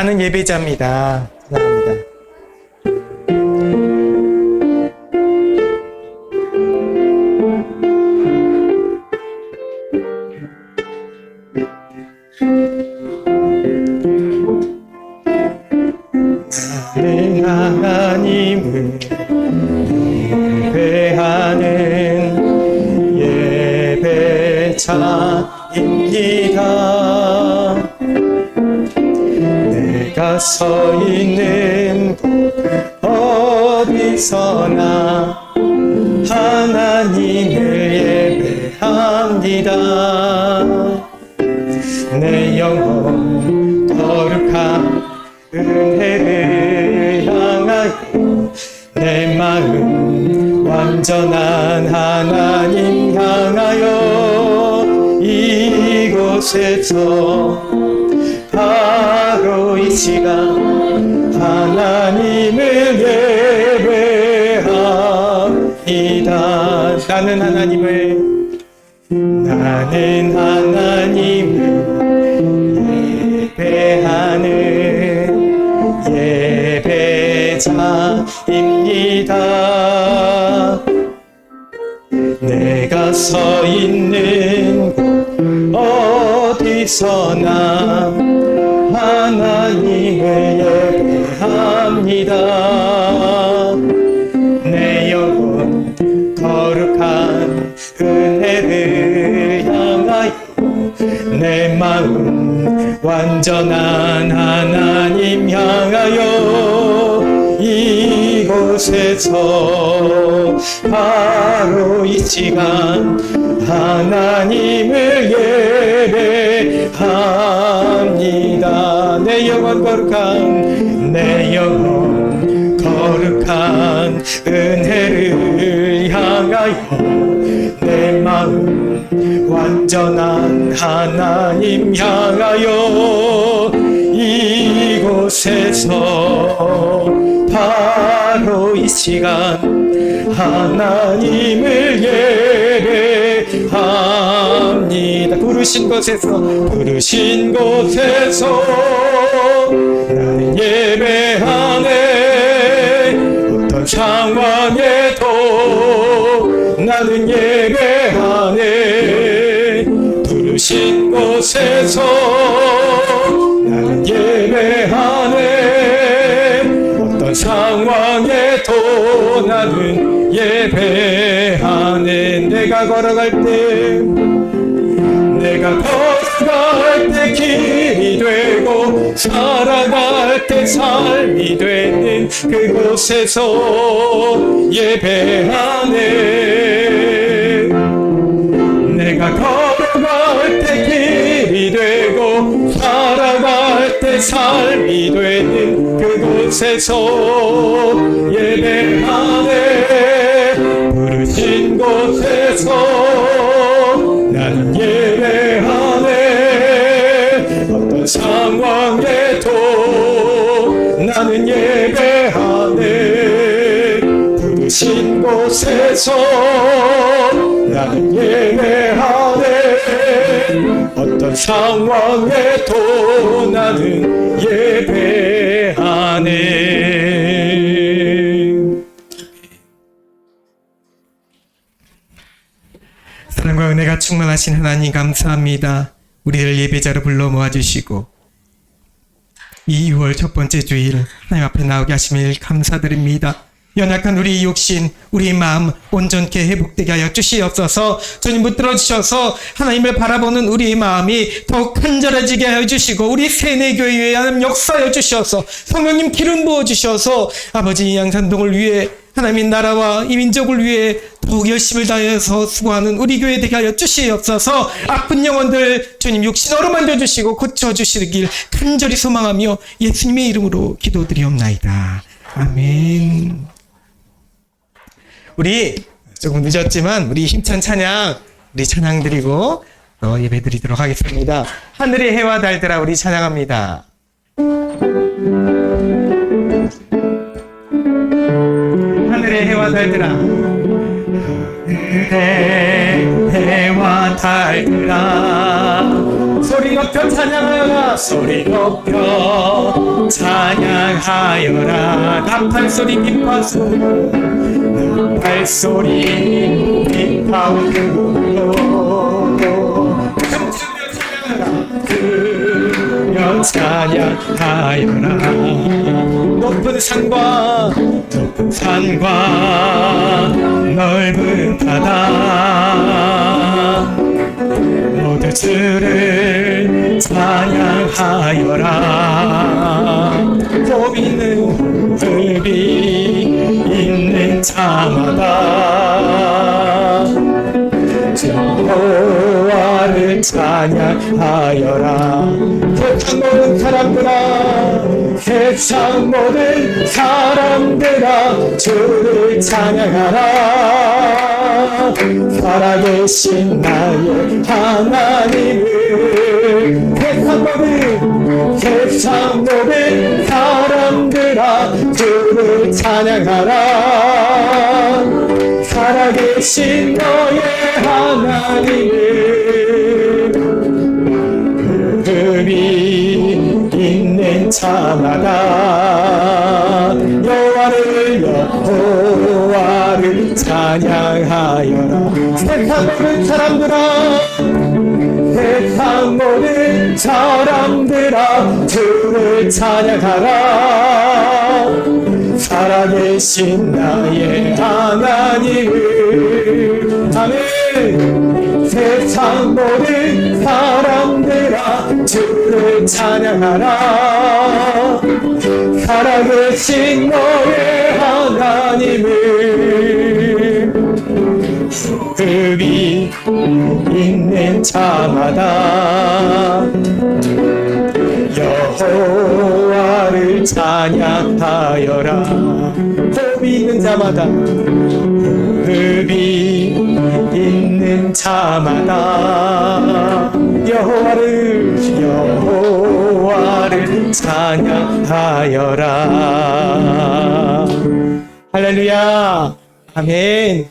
하는 예배자입니다. 사랑합니다. 나는 하나님을 예배하는 예배자입니다. 내가 서 있는 곳 어디서나 하나님을 예배합니다. 내 영혼 거룩한 은혜를 향하여 내 마음 완전한 하나님 향하여 이곳에서 바로 이 시간 하나님을 예배합니다. 나는 하나님을 예배하는 예배자입니다. 내가 서 있는 곳 어디서나 하나님을 예배합니다. 내 영혼 거룩한 은혜를 향하여 내 마음 완전한 하나님 향하여 이곳에서 바로 이 시간 하나님을 예배합니다. 내 영혼 거룩한 은혜를 향하여 내 마음 완전한 하나님 향하여 이곳에서 바로 이 시간 하나님을 예배합니다. 부르신 곳에서 나는 예배하네. 어떤 상황에도 나는 예배하네. 부르신 곳에서 나는 예배하네. 어떤 상황에도 나는 예배하네. 내가 걸어갈 때 길이 되고 살아갈 때 삶이 되는 그곳에서 예배하네. 내가 걸어갈 때 길이 되고 살아갈 때 삶이 되는 그곳에서 예배하네. 부르신 곳에서 나는 예배하네. 어떤 상황에도 나는 예배하네. 부르신 곳에서 나는 예배하네. 어떤 상황에도 나는 예배하네. 사랑과 은혜가 충만하신 하나님 감사합니다. 우리를 예배자로 불러 모아주시고 이 6월 첫 번째 주일 하나님 앞에 나오게 하심을 감사드립니다. 연약한 우리 육신, 우리 마음 온전케 회복되게 하여 주시옵소서. 주님 붙들어 주셔서 하나님을 바라보는 우리의 마음이 더욱 간절해지게 하여 주시고 우리 세뇌교회에 하나님 역사하여 주셔서 성령님 기름 부어 주셔서 아버지 양산동을 위해 하나님의 나라와 이 민족을 위해 더욱 열심을 다해서 수고하는 우리 교회 되게 하여 주시옵소서. 아픈 영혼들 주님 육신으로 만져주시고 고쳐주시길 간절히 소망하며 예수님의 이름으로 기도드리옵나이다. 아멘. 우리 조금 늦었지만 우리 힘찬 찬양 우리 찬양 드리고 또 예배 드리도록 하겠습니다. 하늘의 해와 달들아 우리 찬양합니다. 하늘의 해와 달들아 하늘의 해와 달들아 소리 높여 찬양하여라. 소리 높여 찬양하여라. 나팔 소리 기뻐 소리, 나팔 소리 기뻐 그려 찬양하여라. 높은 산과 넓은 바다 모두 주를 찬양하여라. 흡이 있는 자마다 여호와를 찬양하여라. 세상 모든 사람들아, 세상 모든 사람들아, 주를 찬양하라. 살아계신 나의 하나님을. 세상 모든 사람들아, 주를 찬양하라. 살아계신 너의 하나님을. 흠이 있는 자마다 여호와를 찬양하여라. 세상 모든 사람들아, 세상 모든 사람들아, 주를 찬양하라. 살아계신 나의 하나님을. 아멘. 세상 모든 사람들아, 주를 찬양하라. 살아계신 너의 하나님을. 흡이 있는 자마다 여호와를 찬양하여라. 흡이 있는 자마다, 흡이 있는 자마다 여호와를 찬양하여라. 할렐루야. 아멘.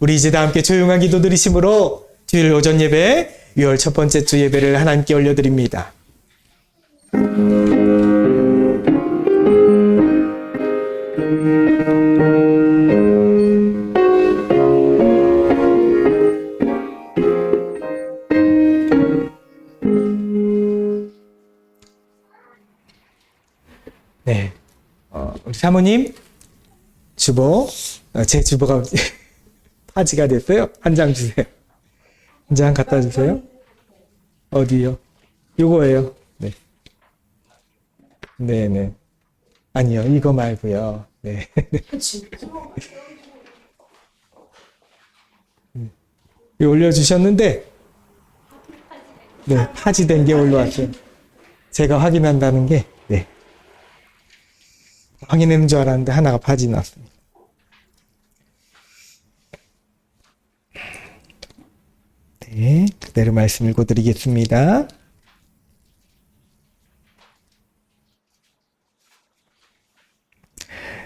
우리 이제 다 함께 조용한 기도 드리심으로 주일 오전 예배, 6월 첫 번째 주 예배를 하나님께 올려드립니다. 네, 우리 사모님 주보, 제 주보가 파지가 됐어요. 한 장 주세요. 한 장 갖다 주세요. 어디요? 요거예요. 네. 네네. 아니요, 이거 말고요. 네. 올려주셨는데, 네, 파지된 게 올라왔어요. 제가 확인한다는 게, 네. 확인했는 줄 알았는데 하나가 파지 났습니다. 네, 그대로 말씀 읽어드리겠습니다.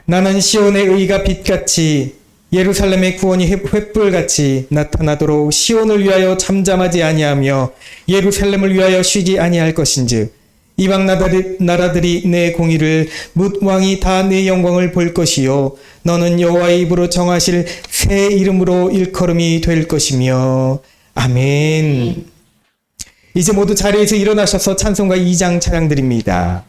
나는 시온의 의가 빛같이 예루살렘의 구원이 횃불같이 나타나도록 시온을 위하여 잠잠하지 아니하며 예루살렘을 위하여 쉬지 아니할 것인즉 이방 나라들이 내 공의를 뭇 왕이 다 내 영광을 볼 것이요 너는 여호와의 입으로 정하실 새 이름으로 일컬음이 될 것이며 아멘. 이제 모두 자리에서 일어나셔서 찬송가 2장 찬양드립니다.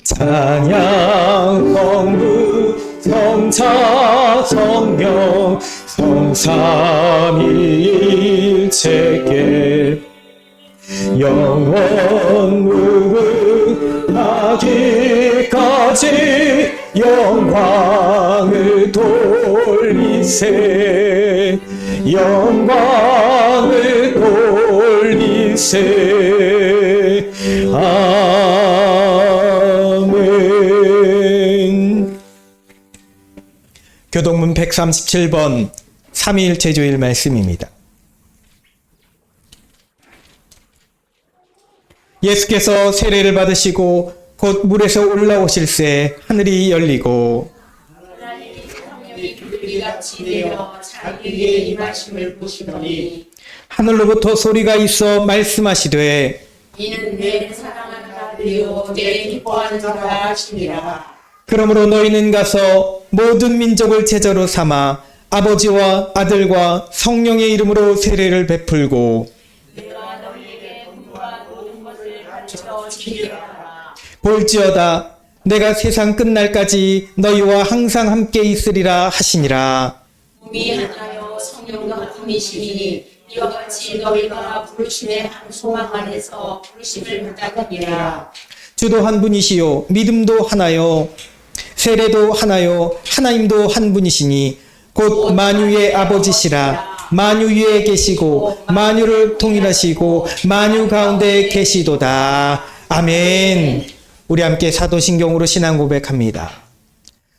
찬양 성부 성자 성령 성삼위일체께 영원 무궁하기까지 영광을 돌리세 영광을 돌리세 아멘. 교동문 137번 3일 제주일 말씀입니다. 예수께서 세례를 받으시고 곧 물에서 올라오실새 하늘이 열리고 하나님의 성령이 비둘기같이 내려 자기에게 임하심을 보시더니 하늘로부터 소리가 있어 말씀하시되 이는 내 사랑하는 아들이요 내 기뻐하는 자라 하시니라. 그러므로 너희는 가서 모든 민족을 제자로 삼아 아버지와 아들과 성령의 이름으로 세례를 베풀고 내가 너희에게 분부한 모든 것을 가르쳐 지키게 하라. 볼지어다 내가 세상 끝날까지 너희와 항상 함께 있으리라 하시니라. 꿈이 하나요 성령도 하나님이시니 이와 같이 너희가 부르심의 한 소망 안에서 부르심을 받았느니라. 주도 한 분이시요 믿음도 하나요 세례도 하나요 하나님도 한 분이시니 곧 만유의 아버지시라. 만유 위에 계시고 만유를 통일하시고 만유 가운데 계시도다. 아멘. 우리 함께 사도신경으로 신앙 고백합니다.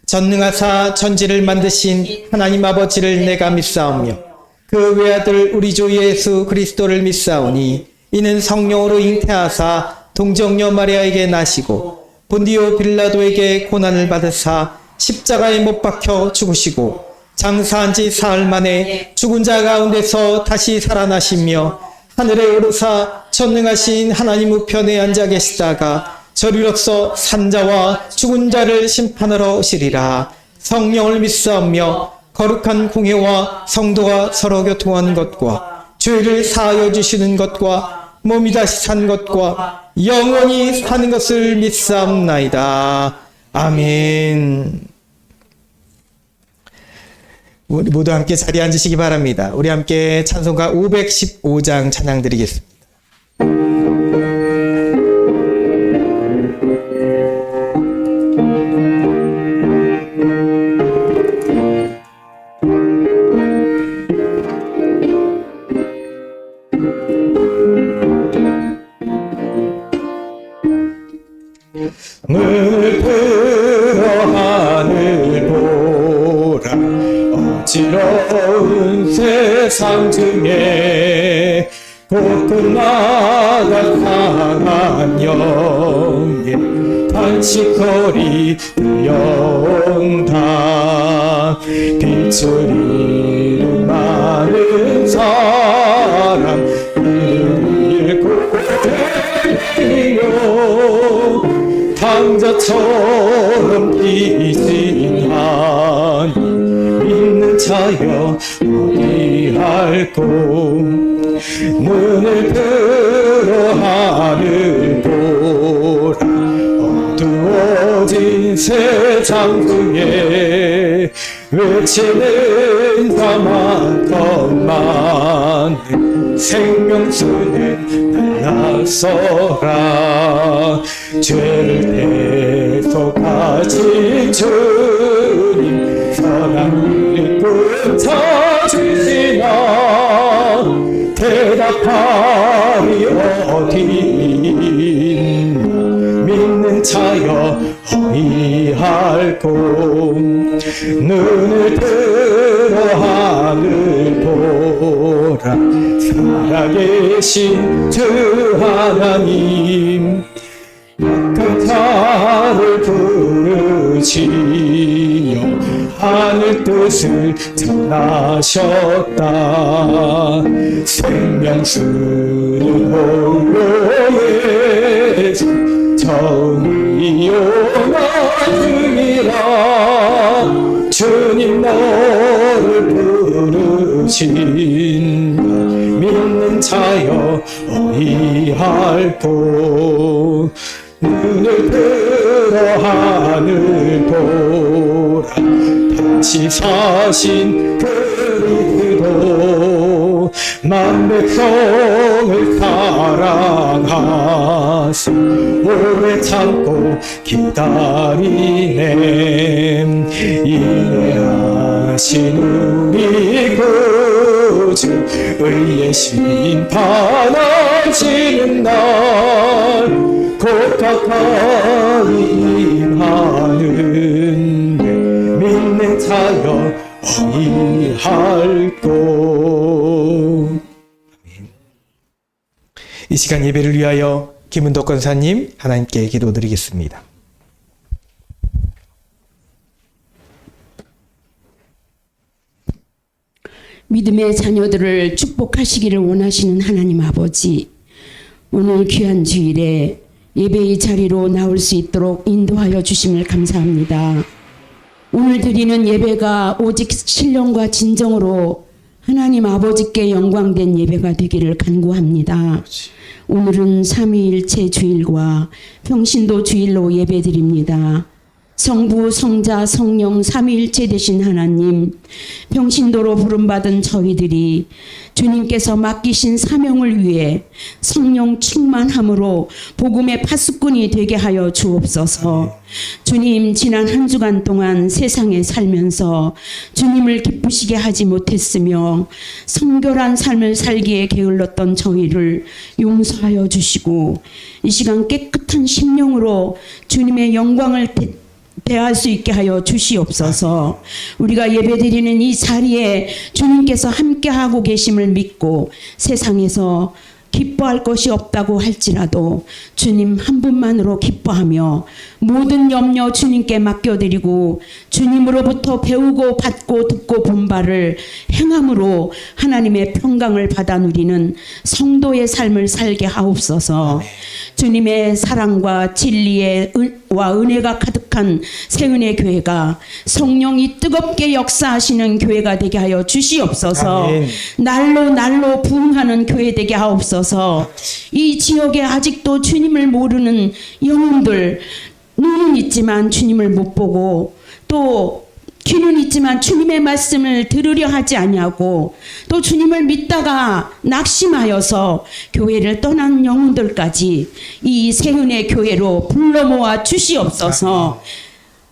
전능하사 천지를 만드신 하나님 아버지를 내가 믿사오며 그 외아들 우리 주 예수 그리스도를 믿사오니 이는 성령으로 잉태하사 동정녀 마리아에게 나시고 본디오 빌라도에게 고난을 받으사 십자가에 못 박혀 죽으시고 장사한 지 사흘 만에 죽은 자 가운데서 다시 살아나시며 하늘에 오르사 전능하신 하나님 우편에 앉아 계시다가 저리로서 산자와 죽은 자를 심판하러 오시리라. 성령을 믿사오며 거룩한 공회와 성도가 서로 교통하는 것과 죄를 사하여 주시는 것과 몸이 다시 산 것과 영원히 사는 것을 믿사옵나이다. 아멘. 우리 모두 함께 자리에 앉으시기 바랍니다. 우리 함께 찬송가 515장 찬양 드리겠습니다. 눈을 들어 하늘 보라. 어지러운 세상 중에 곳곳마다 강한 영의 탄식거리 들려온다. 빗소리를 많은 사람 잃고 되며 당자처럼 피신하니 믿는 자여 어디할꼬. 눈을 들어 하늘 보라. 어두워진 세상 중에 외치는 자만 더 많은 생명수는 날라서라. 죄를 대속하신 주님 사랑을 붙여주시나 대답하리 어디있나. 믿는 자여 어이할꼬. 눈을 들어 하늘 보라. 살아계신 주 하나님 약한 자를 부르시며 하늘 뜻을 전하셨다. 생명수는 홀로의 정이 요나중이라. 주님 너를 부르신다. 믿는 자여 어이할꼬. 눈을 들어 하늘 보라. 다시 사신 그리스도 만백성을 사랑하사 오래 참고 기다리네. 인내하신 우리 구주 의의 심판하시는 날 곧 가까이 임하는데 믿는 자여 어이할꼬. 이 시간 예배를 위하여 김은덕 권사님 하나님께 기도드리겠습니다. 믿음의 자녀들을 축복하시기를 원하시는 하나님 아버지, 오늘 귀한 주일에 예배의 자리로 나올 수 있도록 인도하여 주심을 감사합니다. 오늘 드리는 예배가 오직 신령과 진정으로 하나님 아버지께 영광된 예배가 되기를 간구합니다. 오늘은 삼위일체 주일과 평신도 주일로 예배드립니다. 성부, 성자, 성령 삼위일체 되신 하나님, 평신도로 부름받은 저희들이 주님께서 맡기신 사명을 위해 성령 충만함으로 복음의 파수꾼이 되게 하여 주옵소서. 주님, 지난 한 주간 동안 세상에 살면서 주님을 기쁘시게 하지 못했으며 성결한 삶을 살기에 게을렀던 저희를 용서하여 주시고 이 시간 깨끗한 심령으로 주님의 영광을 대할 수 있게 하여 주시옵소서. 우리가 예배드리는 이 자리에 주님께서 함께하고 계심을 믿고 세상에서 기뻐할 것이 없다고 할지라도 주님 한 분만으로 기뻐하며 모든 염려 주님께 맡겨드리고 주님으로부터 배우고 받고 듣고 본 바를 행함으로 하나님의 평강을 받아 누리는 성도의 삶을 살게 하옵소서. 주님의 사랑과 진리의 와 은혜가 가득한 새은혜 교회가 성령이 뜨겁게 역사하시는 교회가 되게 하여 주시옵소서. 아멘. 날로 부흥하는 교회 되게 하옵소서. 이 지역에 아직도 주님을 모르는 영혼들, 눈은 있지만 주님을 못 보고 또 귀는 있지만 주님의 말씀을 들으려 하지 아니하고 또 주님을 믿다가 낙심하여서 교회를 떠난 영혼들까지 이 새은혜 교회로 불러 모아 주시옵소서.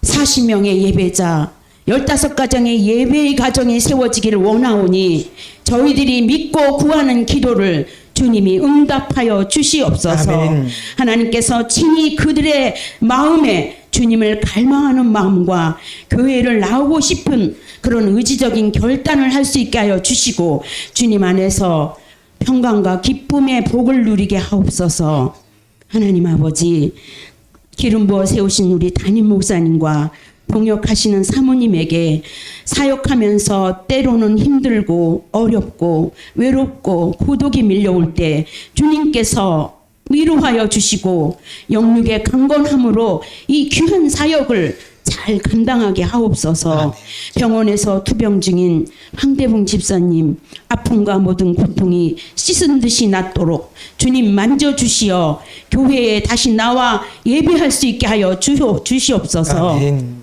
40명의 예배자 15가정의 예배의 가정이 세워지기를 원하오니 저희들이 믿고 구하는 기도를 주님이 응답하여 주시옵소서. 아멘. 하나님께서 친히 그들의 마음에 주님을 갈망하는 마음과 교회를 나오고 싶은 그런 의지적인 결단을 할 수 있게 하여 주시고 주님 안에서 평강과 기쁨의 복을 누리게 하옵소서. 하나님 아버지, 기름 부어 세우신 우리 담임 목사님과 동역하시는 사모님에게 사역하면서 때로는 힘들고 어렵고 외롭고 고독이 밀려올 때 주님께서 위로하여 주시고 영육의 강건함으로 이 귀한 사역을 잘 감당하게 하옵소서. 병원에서 투병 중인 황대봉 집사님 아픔과 모든 고통이 씻은 듯이 낫도록 주님 만져주시어 교회에 다시 나와 예배할 수 있게 하여 주시옵소서. 아멘.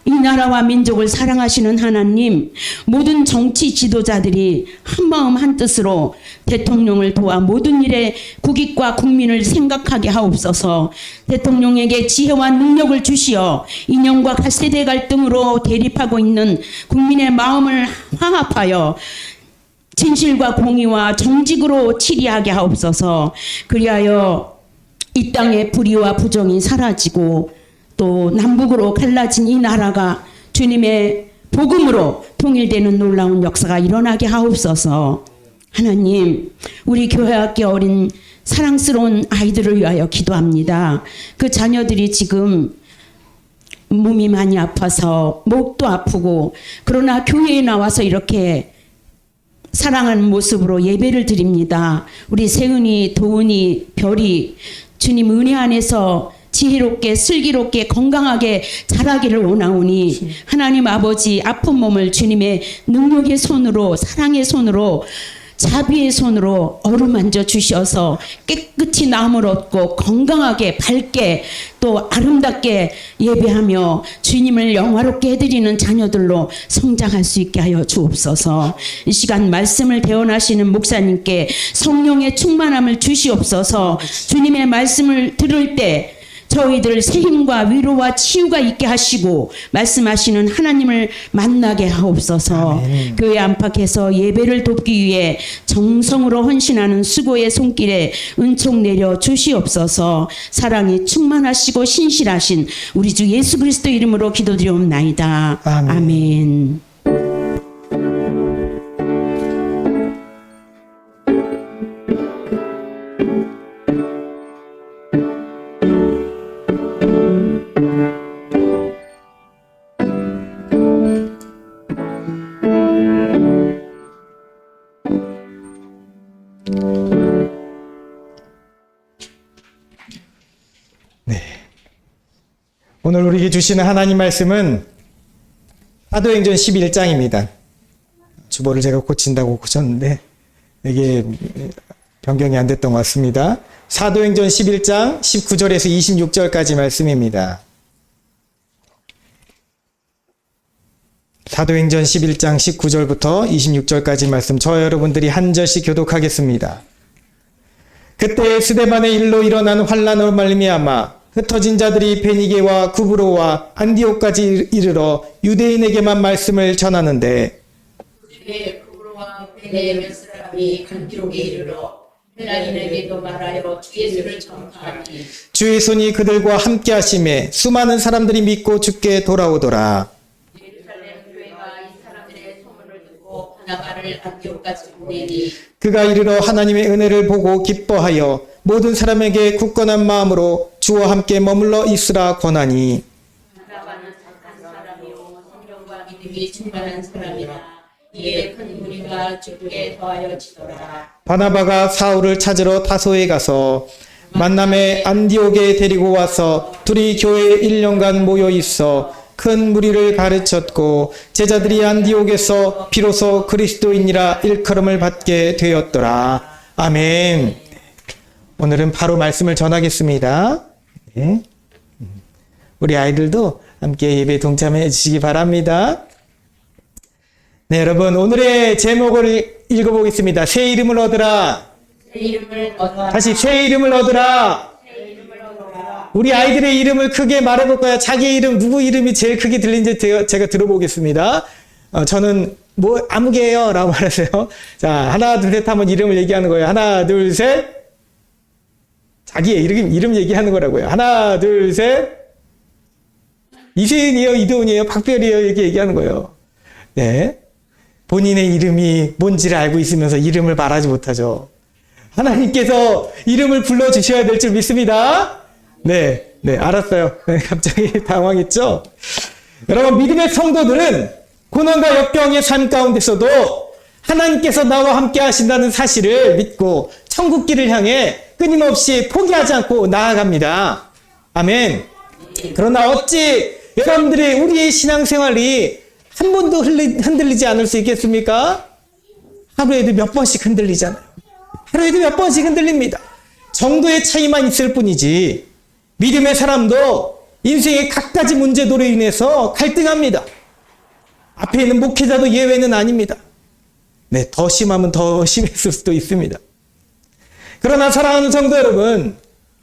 이 나라와 민족을 사랑하시는 하나님, 모든 정치 지도자들이 한마음 한뜻으로 대통령을 도와 모든 일에 국익과 국민을 생각하게 하옵소서. 대통령에게 지혜와 능력을 주시어 이념과 세대 갈등으로 대립하고 있는 국민의 마음을 화합하여 진실과 공의와 정직으로 치리하게 하옵소서. 그리하여 이 땅의 불의와 부정이 사라지고 또 남북으로 갈라진 이 나라가 주님의 복음으로 통일되는 놀라운 역사가 일어나게 하옵소서. 하나님, 우리 교회학교 어린 사랑스러운 아이들을 위하여 기도합니다. 그 자녀들이 지금 몸이 많이 아파서 목도 아프고 그러나 교회에 나와서 이렇게 사랑하는 모습으로 예배를 드립니다. 우리 세은이, 도은이, 별이 주님 은혜 안에서 지혜롭게 슬기롭게 건강하게 자라기를 원하오니 하나님 아버지 아픈 몸을 주님의 능력의 손으로 사랑의 손으로 자비의 손으로 어루만져 주셔서 깨끗이 나음을 얻고 건강하게 밝게 또 아름답게 예배하며 주님을 영화롭게 해드리는 자녀들로 성장할 수 있게 하여 주옵소서. 이 시간 말씀을 대언하시는 목사님께 성령의 충만함을 주시옵소서. 주님의 말씀을 들을 때 저희들 새 힘과 위로와 치유가 있게 하시고 말씀하시는 하나님을 만나게 하옵소서. 아멘. 교회 안팎에서 예배를 돕기 위해 정성으로 헌신하는 수고의 손길에 은총 내려 주시옵소서. 사랑이 충만하시고 신실하신 우리 주 예수 그리스도 이름으로 기도드리옵나이다. 아멘. 아멘. 오늘 우리에게 주시는 하나님 말씀은 사도행전 11장입니다. 주보를 제가 고친다고 고쳤는데 이게 변경이 안 됐던 것 같습니다. 사도행전 11장 19절에서 26절까지 말씀입니다. 사도행전 11장 19절부터 26절까지 말씀, 저 여러분들이 한 절씩 교독하겠습니다. 그때 스데반의 일로 일어난 환란으로 말미암아 흩어진 자들이 베니게와 구브로와 안디옥까지 이르러 유대인에게만 말씀을 전하는데, 그때 구브로와 베네의 몇 사람이 간기록에 이르러 헬라인에게도 말하여 주 예수를 전파하니 주의 손이 그들과 함께 하심에 수많은 사람들이 믿고 주께 돌아오더라. 예루살렘 교회가 이 사람들의 소문을 듣고 바나바를 안디옥까지 보내니 그가 이르러 하나님의 은혜를 보고 기뻐하여 모든 사람에게 굳건한 마음으로 주와 함께 머물러 있으라 권하니, 바나바는 착한 사람이요 성령과 믿음이 충만한 사람이라. 이에 큰 무리가 주께 더하여 지더라. 바나바가 사울을 찾으러 다소에 가서 만남에 안디옥에 데리고 와서 둘이 교회에 1년간 모여 있어 큰 무리를 가르쳤고, 제자들이 안디옥에서 비로소 그리스도인이라 일컬음을 받게 되었더라. 아멘. 오늘은 바로 말씀을 전하겠습니다. 네. 우리 아이들도 함께 예배 동참해 주시기 바랍니다. 네, 여러분, 오늘의 제목을 읽어보겠습니다. 새 이름을 얻으라. 새 이름을 얻어라. 다시 새 이름을 얻으라. 새 이름을 얻어라. 우리 아이들의 이름을 크게 말해볼까요? 자기 이름, 누구 이름이 제일 크게 들리는지 제가 들어보겠습니다. 저는 뭐 아무개예요 라고 말하세요. 자, 하나 둘 셋 하면 이름을 얘기하는 거예요. 하나 둘 셋. 자기의 이름 얘기하는 거라고요. 하나 둘 셋. 이세윤이에요, 이도훈이에요, 박별이에요, 이렇게 얘기하는 거예요. 네. 본인의 이름이 뭔지를 알고 있으면서 이름을 말하지 못하죠. 하나님께서 이름을 불러주셔야 될 줄 믿습니다. 네, 알았어요. 네, 갑자기 당황했죠? 여러분, 믿음의 성도들은 고난과 역경의 삶 가운데서도 하나님께서 나와 함께 하신다는 사실을 믿고 천국길을 향해 끊임없이 포기하지 않고 나아갑니다. 아멘. 그러나 어찌 여러분들이 우리의 신앙생활이 한 번도 흔들리지 않을 수 있겠습니까? 하루에도 몇 번씩 흔들리잖아요. 하루에도 몇 번씩 흔들립니다. 정도의 차이만 있을 뿐이지 믿음의 사람도 인생의 갖가지 문제도로 인해서 갈등합니다. 앞에 있는 목회자도 예외는 아닙니다. 네, 더 심하면 더 심했을 수도 있습니다. 그러나 사랑하는 성도 여러분,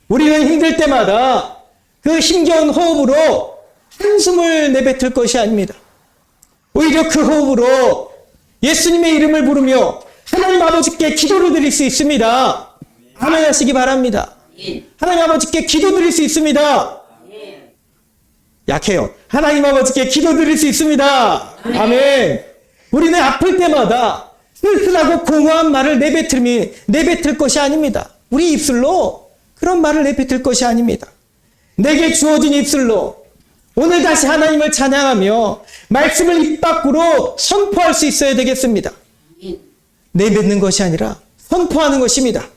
우리는 힘들 때마다 그 힘겨운 호흡으로 한숨을 내뱉을 것이 아닙니다. 오히려 그 호흡으로 예수님의 이름을 부르며 하나님 아버지께 기도를 드릴 수 있습니다. 아멘 하시기 바랍니다. 하나님 아버지께 기도 드릴 수 있습니다. 약해요. 하나님 아버지께 기도 드릴 수 있습니다. 아멘. 우리는 아플 때마다 쓸쓸하고 공허한 말을 내뱉을 것이 아닙니다. 우리 입술로 그런 말을 내뱉을 것이 아닙니다. 내게 주어진 입술로 오늘 다시 하나님을 찬양하며 말씀을 입 밖으로 선포할 수 있어야 되겠습니다. 내뱉는 것이 아니라 선포하는 것입니다.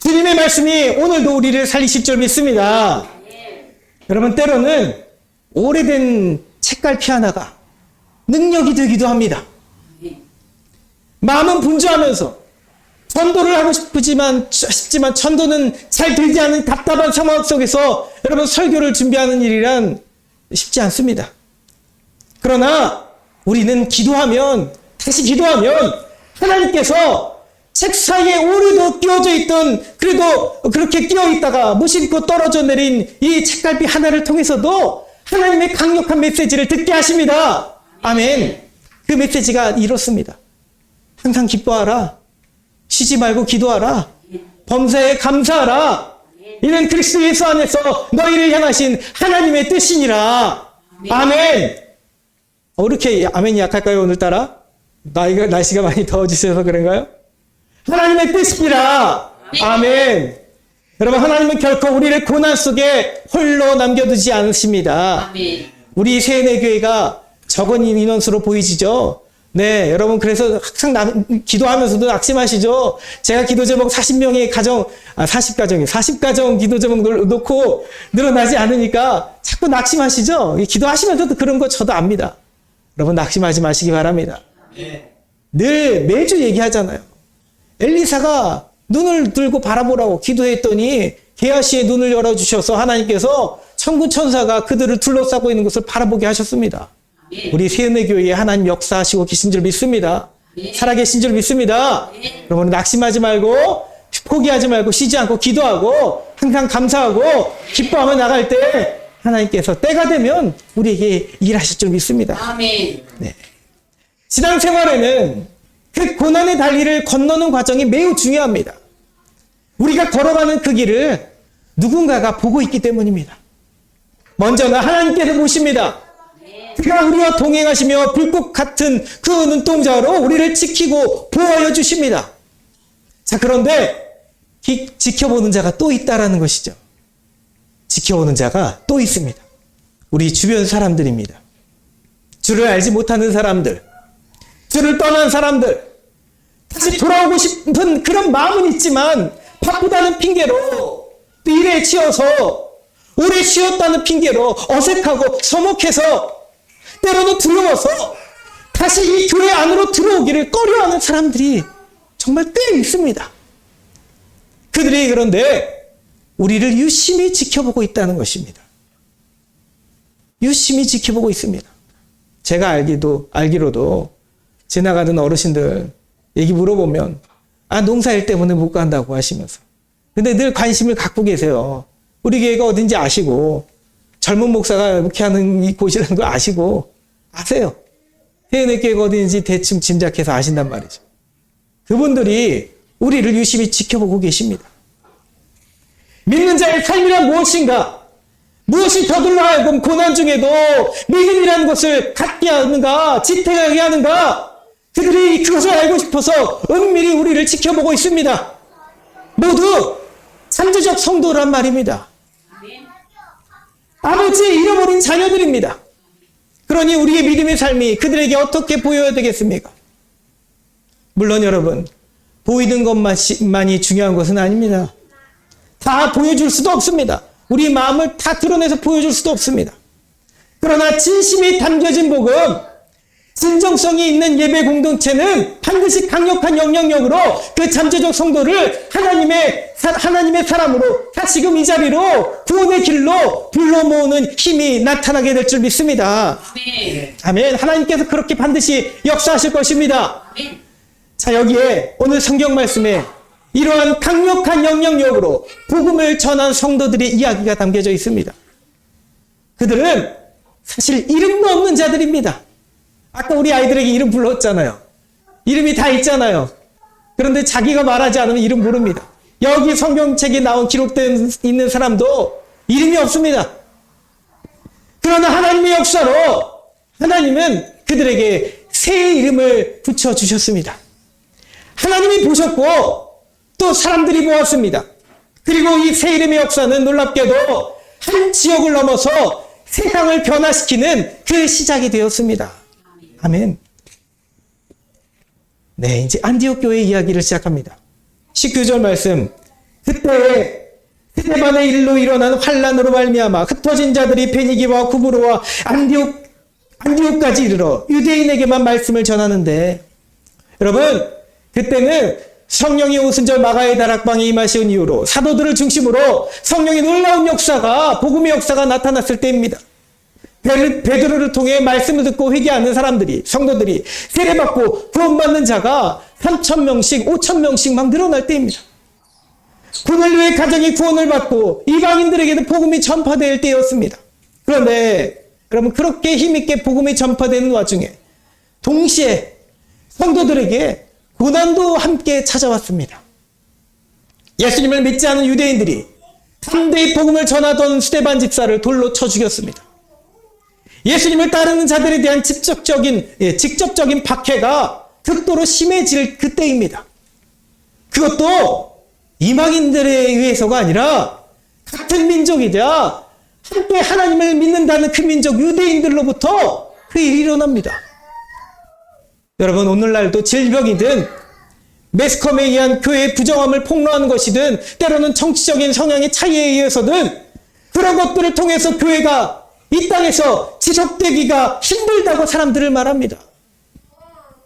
주님의 말씀이 오늘도 우리를 살리실 줄 믿습니다. 여러분, 때로는 오래된 책갈피 하나가 능력이 되기도 합니다. 마음은 분주하면서 전도를 하고 싶지만 전도는 잘 되지 않은 답답한 상황 속에서 여러분 설교를 준비하는 일이란 쉽지 않습니다. 그러나 우리는 다시 기도하면 하나님께서 책 사이에 오래도 끼워져 있던, 그래도 그렇게 끼어 있다가 무심코 떨어져 내린 이 책갈피 하나를 통해서도 하나님의 강력한 메시지를 듣게 하십니다. 아멘. 그 메시지가 이렇습니다. 항상 기뻐하라. 쉬지 말고 기도하라. 범사에 감사하라. 이는 그리스도 예수 안에서 너희를 향하신 하나님의 뜻이니라. 아멘. 이렇게 아멘이 약할까요, 오늘따라? 날씨가 많이 더워지셔서 그런가요? 하나님의 뜻이니라. 아멘. 여러분, 하나님은 결코 우리를 고난 속에 홀로 남겨두지 않으십니다. 아멘. 우리 세인의 교회가 적은 인원수로 보이시죠? 네, 여러분 그래서 항상 기도하면서도 낙심하시죠? 제가 기도 제목 40명의 가정, 40가정 기도 제목 놓고 늘어나지 않으니까 자꾸 낙심하시죠? 기도하시면서도 그런 거 저도 압니다. 여러분 낙심하지 마시기 바랍니다. 늘 매주 얘기하잖아요. 엘리사가 눈을 들고 바라보라고 기도했더니 게하시의 눈을 열어주셔서 하나님께서 천군 천사가 그들을 둘러싸고 있는 것을 바라보게 하셨습니다. 우리 세은혜교회에 하나님 역사하시고 계신 줄 믿습니다. 살아계신 줄 믿습니다. 여러분 낙심하지 말고 포기하지 말고 쉬지 않고 기도하고 항상 감사하고 기뻐하며 나갈 때 하나님께서 때가 되면 우리에게 일하실 줄 믿습니다. 아멘. 네. 신앙생활에는 그 고난의 달리를 건너는 과정이 매우 중요합니다. 우리가 걸어가는 그 길을 누군가가 보고 있기 때문입니다. 먼저는 하나님께서 보십니다. 그가 우리와 동행하시며 불꽃 같은 그 눈동자로 우리를 지키고 보호하여 주십니다. 자, 그런데 지켜보는 자가 또 있다라는 것이죠. 지켜보는 자가 또 있습니다. 우리 주변 사람들입니다. 주를 알지 못하는 사람들, 주를 떠난 사람들, 다시 돌아오고 싶은 그런 마음은 있지만 바쁘다는 핑계로 또 일에 치여서 오래 쉬었다는 핑계로 어색하고 서먹해서 때로는 두려워서 다시 이 교회 안으로 들어오기를 꺼려하는 사람들이 정말 꽤 있습니다. 그들이 그런데 우리를 유심히 지켜보고 있다는 것입니다. 유심히 지켜보고 있습니다. 제가 알기로도 지나가는 어르신들 얘기 물어보면 농사일 때문에 못 간다고 하시면서 근데 늘 관심을 갖고 계세요. 우리 교회가 어딘지 아시고 젊은 목사가 목회하는 이 곳이라는 걸 아세요. 세은의 교회가 어딘지 대충 짐작해서 아신단 말이죠. 그분들이 우리를 유심히 지켜보고 계십니다. 믿는 자의 삶이란 무엇인가? 무엇이 저들로 하여금 고난 중에도 믿음이라는 것을 갖게 하는가? 지탱하게 하는가? 그들이 그것을 알고 싶어서 은밀히 우리를 지켜보고 있습니다. 모두 잠재적 성도란 말입니다. 아버지의 잃어버린 자녀들입니다. 그러니 우리의 믿음의 삶이 그들에게 어떻게 보여야 되겠습니까? 물론 여러분, 보이는 것만이 중요한 것은 아닙니다. 다 보여줄 수도 없습니다. 우리 마음을 다 드러내서 보여줄 수도 없습니다. 그러나 진심이 담겨진 복음, 진정성이 있는 예배 공동체는 반드시 강력한 영향력으로 그 잠재적 성도를 하나님의 사람으로 다시금 이 자리로 구원의 길로 불러 모으는 힘이 나타나게 될 줄 믿습니다. 아멘. 아멘. 하나님께서 그렇게 반드시 역사하실 것입니다. 아멘. 자, 여기에 오늘 성경 말씀에 이러한 강력한 영향력으로 복음을 전한 성도들의 이야기가 담겨져 있습니다. 그들은 사실 이름도 없는 자들입니다. 아까 우리 아이들에게 이름 불렀잖아요. 이름이 다 있잖아요. 그런데 자기가 말하지 않으면 이름 모릅니다. 여기 성경책에 기록된 있는 사람도 이름이 없습니다. 그러나 하나님의 역사로 하나님은 그들에게 새 이름을 붙여주셨습니다. 하나님이 보셨고 또 사람들이 보았습니다. 그리고 이 새 이름의 역사는 놀랍게도 한 지역을 넘어서 세상을 변화시키는 그 시작이 되었습니다. 아멘. 네, 이제 안디옥 교회 이야기를 시작합니다. 19절 말씀. 그때 스데반의 일로 일어난 환란으로 말미암아 흩어진 자들이 베니게와 구브로와 안디옥까지 이르러 유대인에게만 말씀을 전하는데, 여러분, 그때는 성령이 오순절 마가의 다락방에 임하신 이후로 사도들을 중심으로 성령의 놀라운 역사가, 복음의 역사가 나타났을 때입니다. 베드로를 통해 말씀을 듣고 회개하는 사람들이, 성도들이 세례받고 구원받는 자가 3,000명씩 5,000명씩 막 늘어날 때입니다. 고넬료의 가정이 구원을 받고 이방인들에게도 복음이 전파될 때였습니다. 그런데 여러분, 그렇게 힘있게 복음이 전파되는 와중에 동시에 성도들에게 고난도 함께 찾아왔습니다. 예수님을 믿지 않은 유대인들이 담대히 복음을 전하던 스데반 집사를 돌로 쳐 죽였습니다. 예수님을 따르는 자들에 대한 직접적인 박해가 극도로 심해질 그때입니다. 그것도 이방인들에 의해서가 아니라 같은 민족이자 함께 하나님을 믿는다는 그 민족 유대인들로부터 그 일이 일어납니다. 여러분, 오늘날도 질병이든 매스컴에 의한 교회의 부정함을 폭로하는 것이든 때로는 정치적인 성향의 차이에 의해서든 그런 것들을 통해서 교회가 이 땅에서 지속되기가 힘들다고 사람들을 말합니다.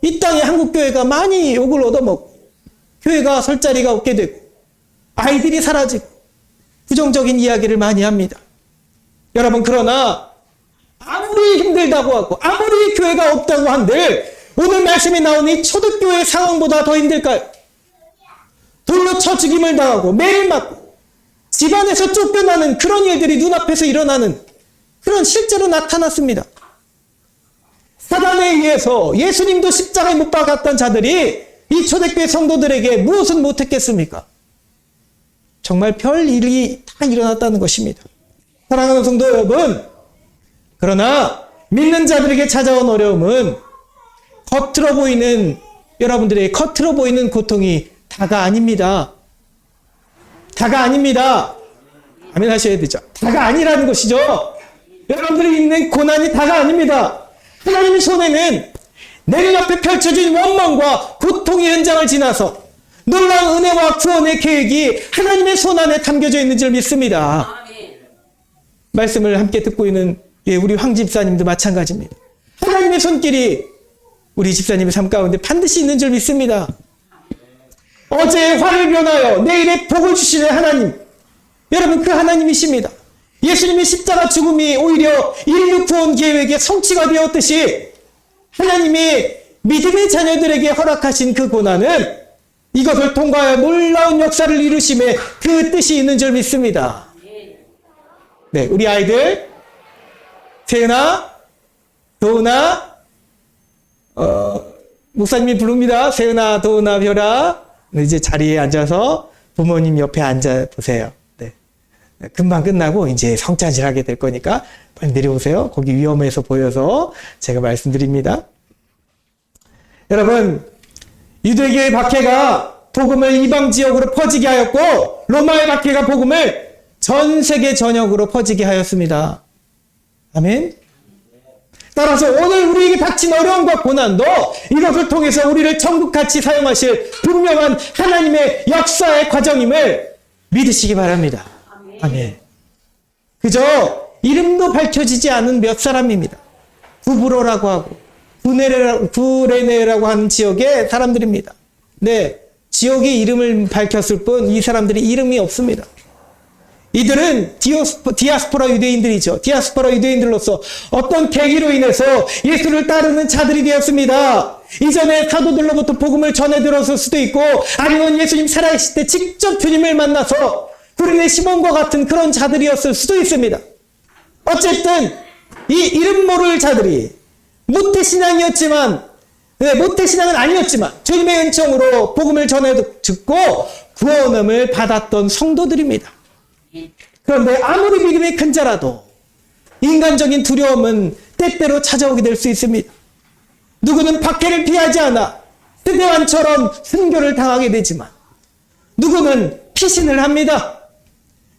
이 땅에 한국교회가 많이 욕을 얻어먹고 교회가 설 자리가 없게 되고 아이들이 사라지고 부정적인 이야기를 많이 합니다. 여러분, 그러나 아무리 힘들다고 하고 아무리 교회가 없다고 한들 오늘 말씀에 나오는 이 초대교회 상황보다 더 힘들까요? 돌로 쳐 죽임을 당하고 매일 맞고 집안에서 쫓겨나는 그런 일들이 눈앞에서 일어나는 그런 실제로 나타났습니다. 사단에 의해서 예수님도 십자가에 못 박았던 자들이 이 초대교회 성도들에게 무엇은 못했겠습니까? 정말 별 일이 다 일어났다는 것입니다. 사랑하는 성도 여러분, 그러나 믿는 자들에게 찾아온 어려움은 겉으로 보이는 여러분들의 겉으로 보이는 고통이 다가 아닙니다. 다가 아닙니다. 아멘 하셔야 되죠. 다가 아니라는 것이죠. 여러분들이 있는 고난이 다가 아닙니다. 하나님의 손에는 내 옆에 펼쳐진 원망과 고통의 현장을 지나서 놀라운 은혜와 구원의 계획이 하나님의 손 안에 담겨져 있는 줄 믿습니다. 말씀을 함께 듣고 있는 우리 황 집사님도 마찬가지입니다. 하나님의 손길이 우리 집사님의 삶 가운데 반드시 있는 줄 믿습니다. 어제의 화를 변하여 내일의 복을 주시는 하나님, 여러분, 그 하나님이십니다. 예수님의 십자가 죽음이 오히려 인류 구원 계획의 성취가 되었듯이 하나님이 믿음의 자녀들에게 허락하신 그 고난은 이것을 통과하여 놀라운 역사를 이루심에 그 뜻이 있는 줄 믿습니다. 네, 우리 아이들 세은아, 도은아, 목사님이 부릅니다. 세은아, 도은아, 별아. 이제 자리에 앉아서 부모님 옆에 앉아 보세요. 네. 금방 끝나고 이제 성찬질하게 될 거니까 빨리 내려오세요. 거기 위험해서 보여서 제가 말씀드립니다. 여러분, 유대교의 박해가 복음을 이방 지역으로 퍼지게 하였고 로마의 박해가 복음을 전 세계 전역으로 퍼지게 하였습니다. 아멘. 따라서 오늘 우리에게 닥친 어려움과 고난도 이것을 통해서 우리를 천국같이 사용하실 분명한 하나님의 역사의 과정임을 믿으시기 바랍니다. 아멘. 그저 이름도 밝혀지지 않은 몇 사람입니다. 구브로라고 하고 구레네라고 하는 지역의 사람들입니다. 네, 지역의 이름을 밝혔을 뿐 이 사람들이 이름이 없습니다. 이들은 디아스포라 유대인들이죠. 디아스포라 유대인들로서 어떤 계기로 인해서 예수를 따르는 자들이 되었습니다. 이전에 사도들로부터 복음을 전해 들었을 수도 있고 아니면 예수님 살아계실 때 직접 주님을 만나서 구레네 시몬과 같은 그런 자들이었을 수도 있습니다. 어쨌든 이 이름 모를 자들이 모태신앙이었지만, 모태신앙은 아니었지만 주님의 은총으로 복음을 전해 듣고 구원함을 받았던 성도들입니다. 그런데 아무리 믿음이 큰 자라도 인간적인 두려움은 때때로 찾아오게 될 수 있습니다. 누구는 박해를 피하지 않아 스데반처럼 순교를 당하게 되지만 누구는 피신을 합니다.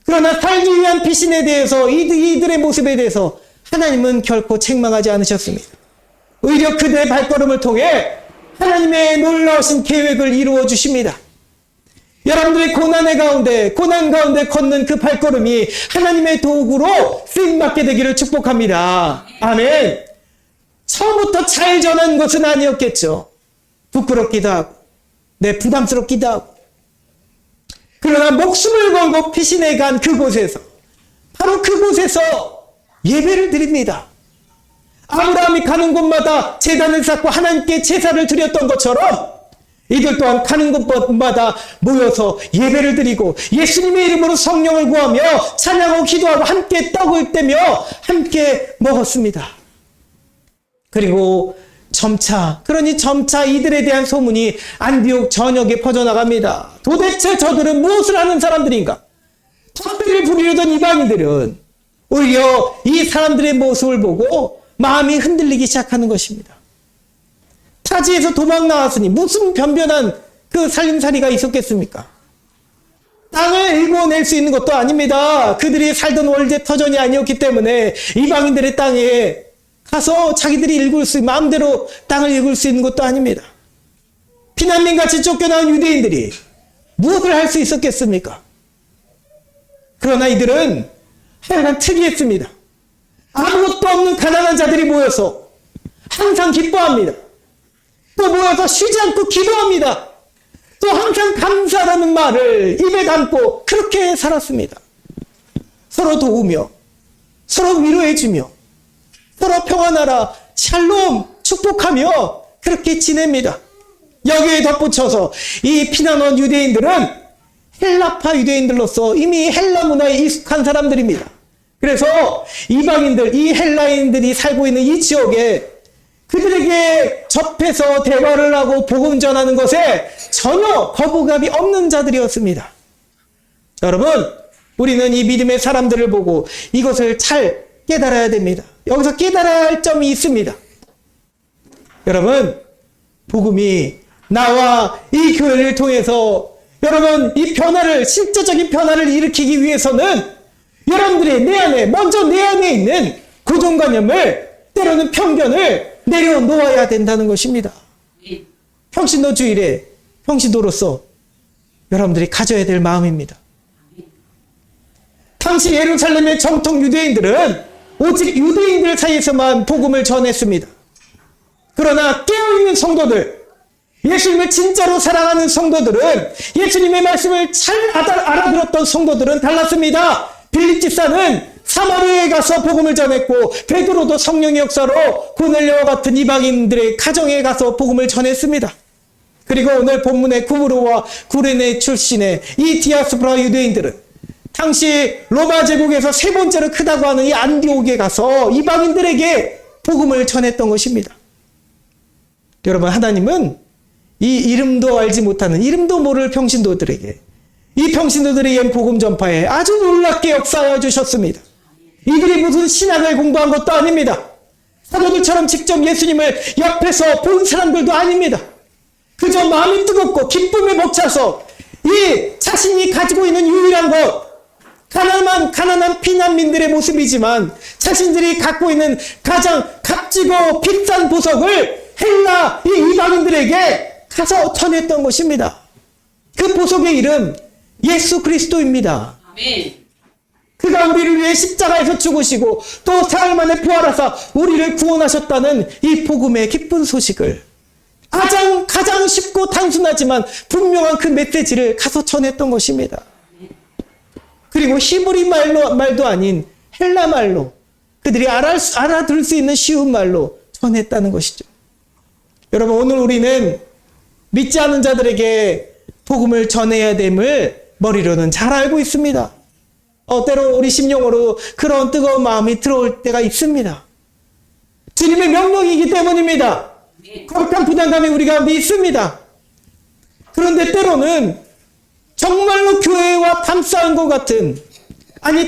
그러나 살기 위한 피신에 대해서 이들의 모습에 대해서 하나님은 결코 책망하지 않으셨습니다. 오히려 그들의 발걸음을 통해 하나님의 놀라우신 계획을 이루어 주십니다. 여러분들의 고난 가운데 걷는 그 발걸음이 하나님의 도구로 쓰임받게 되기를 축복합니다. 아멘. 처음부터 잘 전한 것은 아니었겠죠. 부끄럽기도 하고, 부담스럽기도 하고. 그러나 목숨을 걸고 피신해 간 그곳에서, 바로 그곳에서 예배를 드립니다. 아브라함이 가는 곳마다 제단을 쌓고 하나님께 제사를 드렸던 것처럼 이들 또한 가는 곳마다 모여서 예배를 드리고 예수님의 이름으로 성령을 구하며 찬양하고 기도하고 함께 떡을 떼며 함께 먹었습니다. 그리고 점차 이들에 대한 소문이 안디옥 전역에 퍼져나갑니다. 도대체 저들은 무엇을 하는 사람들인가? 턱대를 부리려던 이방인들은 오히려 이 사람들의 모습을 보고 마음이 흔들리기 시작하는 것입니다. 타지에서 도망 나왔으니 무슨 변변한 그 살림살이가 있었겠습니까? 땅을 일궈낼 수 있는 것도 아닙니다. 그들이 살던 월제 터전이 아니었기 때문에 이방인들의 땅에 가서 자기들이 마음대로 땅을 읽을 수 있는 것도 아닙니다. 피난민같이 쫓겨나온 유대인들이 무엇을 할 수 있었겠습니까? 그러나 이들은 하여간 특이했습니다. 아무것도 없는 가난한 자들이 모여서 항상 기뻐합니다. 또 모여서 쉬지 않고 기도합니다. 또 항상 감사라는 말을 입에 담고 그렇게 살았습니다. 서로 도우며 서로 위로해주며 서로 평안하라 샬롬 축복하며 그렇게 지냅니다. 여기에 덧붙여서 이 피난온 유대인들은 헬라파 유대인들로서 이미 헬라 문화에 익숙한 사람들입니다. 그래서 이방인들, 이 헬라인들이 살고 있는 이 지역에 그들에게 접해서 대화를 하고 복음 전하는 것에 전혀 거부감이 없는 자들이었습니다. 여러분, 우리는 이 믿음의 사람들을 보고 이것을 잘 깨달아야 됩니다. 여기서 깨달아야 할 점이 있습니다. 여러분, 복음이 나와 이 교회를 통해서 여러분 이 변화를, 실제적인 변화를 일으키기 위해서는 여러분들이 먼저 내 안에 있는 고정관념을, 때로는 편견을 내려놓아야 된다는 것입니다. 평신도 주일에 평신도로서 여러분들이 가져야 될 마음입니다. 당시 예루살렘의 정통 유대인들은 오직 유대인들 사이에서만 복음을 전했습니다. 그러나 깨어있는 성도들, 예수님을 진짜로 사랑하는 성도들은, 예수님의 말씀을 잘 알아들었던 성도들은 달랐습니다. 빌립 집사는 사마리아에 가서 복음을 전했고, 베드로도 성령의 역사로 고넬료와 같은 이방인들의 가정에 가서 복음을 전했습니다. 그리고 오늘 본문의 구브로와 구레네 출신의 이 디아스포라 유대인들은 당시 로마 제국에서 세 번째로 크다고 하는 이 안디옥에 가서 이방인들에게 복음을 전했던 것입니다. 여러분, 하나님은 이 이름도 알지 못하는, 이름도 모를 평신도들에게, 이 평신도들의 복음 전파에 아주 놀랍게 역사하여 주셨습니다. 이들이 무슨 신학을 공부한 것도 아닙니다. 사도들처럼 직접 예수님을 옆에서 본 사람들도 아닙니다. 그저 마음이 뜨겁고 기쁨에 벅차서 이 자신이 가지고 있는 유일한 것, 가난한 피난민들의 모습이지만 자신들이 갖고 있는 가장 값지고 비싼 보석을 헬라 이 이방인들에게 가서 전했던 것입니다. 그 보석의 이름 예수 그리스도입니다. 아멘. 그가 우리를 위해 십자가에서 죽으시고 또 사흘 만에 부활하사 우리를 구원하셨다는 이 복음의 기쁜 소식을 가장 쉽고 단순하지만 분명한 그 메시지를 가서 전했던 것입니다. 그리고 히브리 말도 아닌 헬라 말로, 그들이 알아들을 수 있는 쉬운 말로 전했다는 것이죠. 여러분, 오늘 우리는 믿지 않은 자들에게 복음을 전해야 됨을 머리로는 잘 알고 있습니다. 때로 우리 심령으로 그런 뜨거운 마음이 들어올 때가 있습니다. 주님의 명령이기 때문입니다. 거룩한 부담감이 우리 가운데 있습니다. 그런데 때로는 정말로 교회와 담쌓은 것 같은,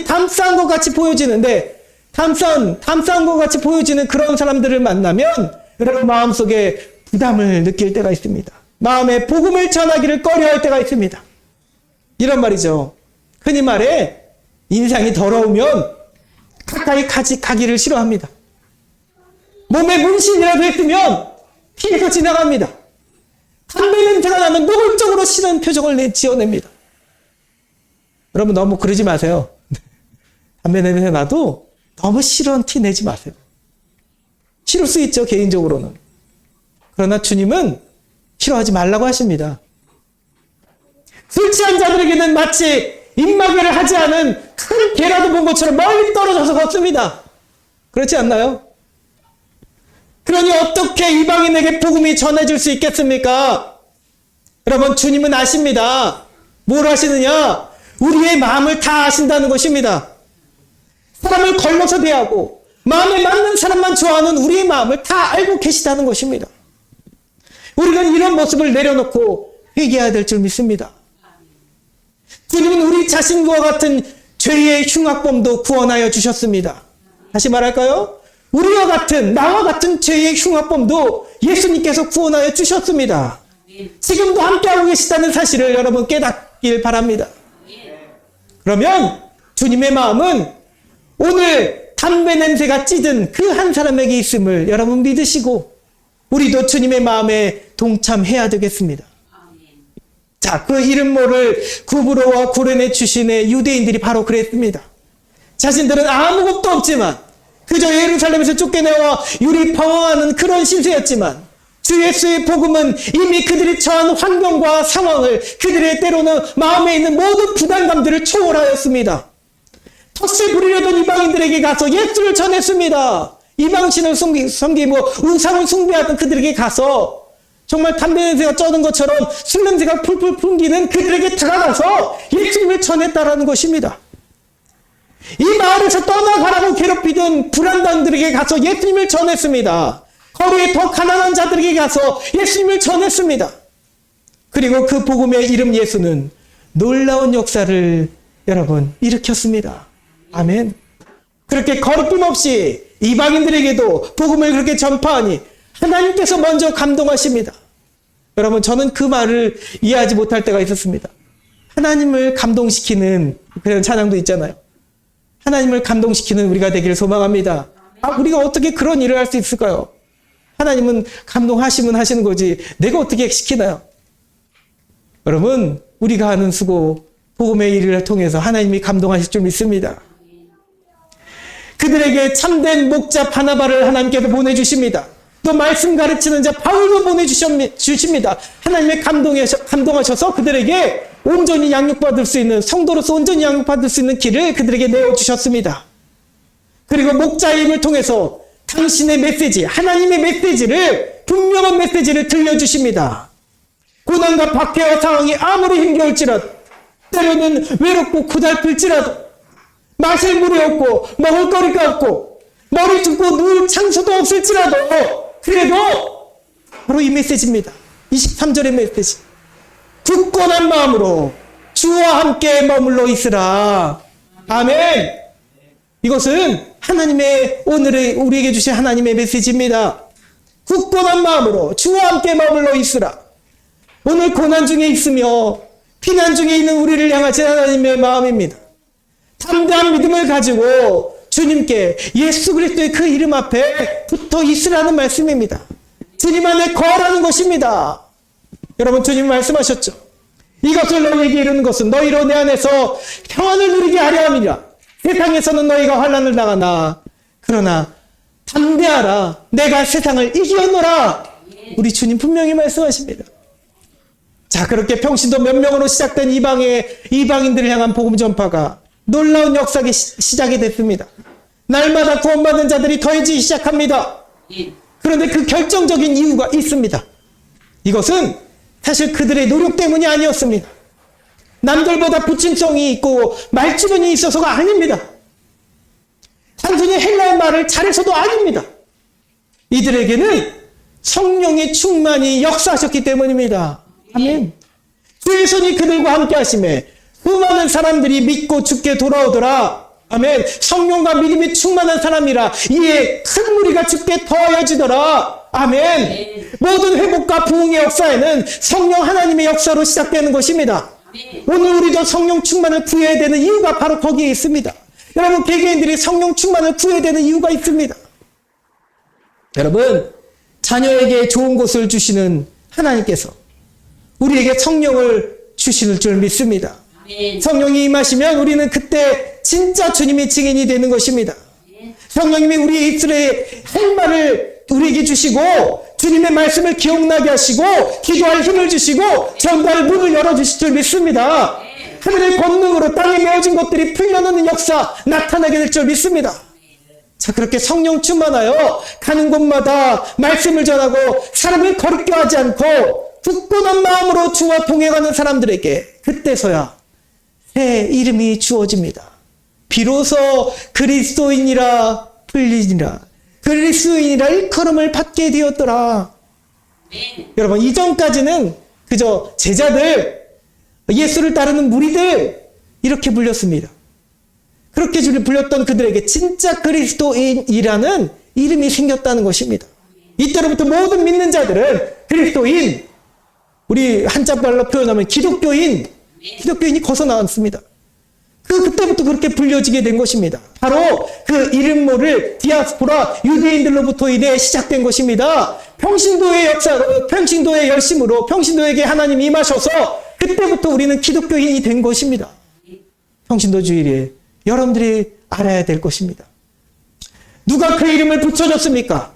담쌓은 것 같이 보여지는데, 담쌓은 것 같이 보여지는 그런 사람들을 만나면 여러분 마음속에 부담을 느낄 때가 있습니다. 마음에 복음을 전하기를 꺼려할 때가 있습니다. 이런 말이죠. 흔히 말해 인상이 더러우면 가까이 가기를 싫어합니다. 몸에 문신이라도 했으면 피해서 지나갑니다. 담배 냄새가 나면 노골적으로 싫은 표정을 지어냅니다. 여러분 너무 그러지 마세요. 담배 냄새 나도 너무 싫은 티 내지 마세요. 싫을 수 있죠, 개인적으로는. 그러나 주님은 싫어하지 말라고 하십니다. 술 취한 자들에게는 마치 입마개를 하지 않은 큰 개라도 본 것처럼 멀리 떨어져서 걷습니다. 그렇지 않나요? 그러니 어떻게 이방인에게 복음이 전해질 수 있겠습니까? 여러분, 주님은 아십니다. 뭘 아시느냐? 우리의 마음을 다 아신다는 것입니다. 사람을 걸러서 대하고 마음에 맞는 사람만 좋아하는 우리의 마음을 다 알고 계시다는 것입니다. 우리는 이런 모습을 내려놓고 회개해야 될 줄 믿습니다. 주님은 우리 자신과 같은 죄의 흉악범도 구원하여 주셨습니다. 다시 말할까요? 나와 같은 죄의 흉악범도 예수님께서 구원하여 주셨습니다. 지금도 함께하고 계시다는 사실을 여러분 깨닫길 바랍니다. 그러면 주님의 마음은 오늘 담배 냄새가 찌든 그 한 사람에게 있음을 여러분 믿으시고 우리도 주님의 마음에 동참해야 되겠습니다. 자, 그 이름 모를 구브로와 구레네 출신의 유대인들이 바로 그랬습니다. 자신들은 아무것도 없지만 그저 예루살렘에서 쫓겨내와 유리방황하는 그런 신세였지만 주 예수의 복음은 이미 그들이 처한 환경과 상황을 그들의 때로는 마음에 있는 모든 부담감들을 초월하였습니다. 텃세 부리려던 이방인들에게 가서 예수를 전했습니다. 이방신을 섬기고 우상을 숭배하던 그들에게 가서 정말 담배 냄새가 쩌는 것처럼 술 냄새가 풀풀 풍기는 그들에게 다가가서 예수님을 전했다라는 것입니다. 이 마을에서 떠나가라고 괴롭히던 불안당들에게 가서 예수님을 전했습니다. 거리에 더 가난한 자들에게 가서 예수님을 전했습니다. 그리고 그 복음의 이름 예수는 놀라운 역사를 여러분 일으켰습니다. 아멘. 그렇게 거리낌 없이 이방인들에게도 복음을 그렇게 전파하니 하나님께서 먼저 감동하십니다. 여러분, 저는 그 말을 이해하지 못할 때가 있었습니다. 하나님을 감동시키는 그런 찬양도 있잖아요. 하나님을 감동시키는 우리가 되기를 소망합니다. 우리가 어떻게 그런 일을 할 수 있을까요? 하나님은 감동하시면 하시는 거지 내가 어떻게 시키나요? 여러분, 우리가 하는 수고, 복음의 일을 통해서 하나님이 감동하실 줄 믿습니다. 그들에게 참된 목자 바나바를 하나님께서 보내주십니다. 또 말씀 가르치는 자 바울도 보내주십니다. 하나님의 감동하셔서 그들에게 온전히 양육받을 수 있는, 성도로서 온전히 양육받을 수 있는 길을 그들에게 내어주셨습니다. 그리고 목자의 입을 통해서 당신의 메시지, 하나님의 메시지를, 분명한 메시지를 들려주십니다. 고난과 박해와 상황이 아무리 힘겨울지라도, 때로는 외롭고 고달플지라도, 마실 물이 없고 먹을 거리가 없고 머리 붓고 누울 장소도 없을지라도, 그래도 바로 이 메시지입니다. 23절의 메시지. 굳건한 마음으로 주와 함께 머물러 있으라. 아멘. 이것은 하나님의, 오늘의 우리에게 주신 하나님의 메시지입니다. 굳건한 마음으로 주와 함께 머물러 있으라. 오늘 고난 중에 있으며 피난 중에 있는 우리를 향하신 하나님의 마음입니다. 담대한 믿음을 가지고 주님께, 예수 그리스도의 그 이름 앞에 붙어 있으라는 말씀입니다. 주님 안에 거하라는 것입니다. 여러분, 주님 말씀하셨죠. 이것을 너희에게 이르는 것은 너희로 내 안에서 평안을 누리게 하려 함이라. 세상에서는 너희가 환난을 당하나 그러나 담대하라. 내가 세상을 이기었노라. 우리 주님 분명히 말씀하십니다. 자, 그렇게 평신도 몇 명으로 시작된 이방인들을 향한 복음 전파가 놀라운 역사가 시작이 됐습니다. 날마다 구원받는 자들이 더해지기 시작합니다. 그런데 그 결정적인 이유가 있습니다. 이것은 사실 그들의 노력 때문이 아니었습니다. 남들보다 부친성이 있고 말주변이 있어서가 아닙니다. 단순히 헬라어 말을 잘해서도 아닙니다. 이들에게는 성령의 충만이 역사하셨기 때문입니다. 아멘. 주의 손이 그들과 함께 하심에 수많은 사람들이 믿고 죽게 돌아오더라. 아멘. 성령과 믿음이 충만한 사람이라 이에 큰 무리가 죽게 더하여지더라. 아멘. 모든 회복과 부흥의 역사에는 성령 하나님의 역사로 시작되는 것입니다. 오늘 우리도 성령 충만을 구해야 되는 이유가 바로 거기에 있습니다. 여러분, 개개인들이 성령 충만을 구해야 되는 이유가 있습니다. 여러분, 자녀에게 좋은 것을 주시는 하나님께서 우리에게 성령을 주시는 줄 믿습니다. 성령이 임하시면 우리는 그때 진짜 주님의 증인이 되는 것입니다. 성령님이 우리의 입술에 할 말을 우리에게 주시고 주님의 말씀을 기억나게 하시고 기도할 힘을 주시고 전달 문을 열어주실 줄 믿습니다. 하늘의 권능으로 땅에 메어진 것들이 풀려나는 역사 나타나게 될 줄 믿습니다. 자, 그렇게 성령 충만하여 가는 곳마다 말씀을 전하고 사람을 거룩게 하지 않고 굳건한 마음으로 주와 동행하는 사람들에게 그때서야 새 이름이 주어집니다. 비로소 그리스도인이라 불리니라. 그리스도인이라 일컬음을 받게 되었더라. 여러분, 이전까지는 그저 제자들, 예수를 따르는 무리들 이렇게 불렸습니다. 그렇게 불렸던 그들에게 진짜 그리스도인이라는 이름이 생겼다는 것입니다. 이때로부터 모든 믿는 자들은 그리스도인, 우리 한자말로 표현하면 기독교인이 거서 나왔습니다. 그때부터 그렇게 불려지게 된 것입니다. 바로 그 이름모를 디아스포라 유대인들로부터 인해 시작된 것입니다. 평신도의 역사, 평신도의 열심으로 평신도에게 하나님이 임하셔서 그때부터 우리는 기독교인이 된 것입니다. 평신도 주일에 여러분들이 알아야 될 것입니다. 누가 그 이름을 붙여줬습니까?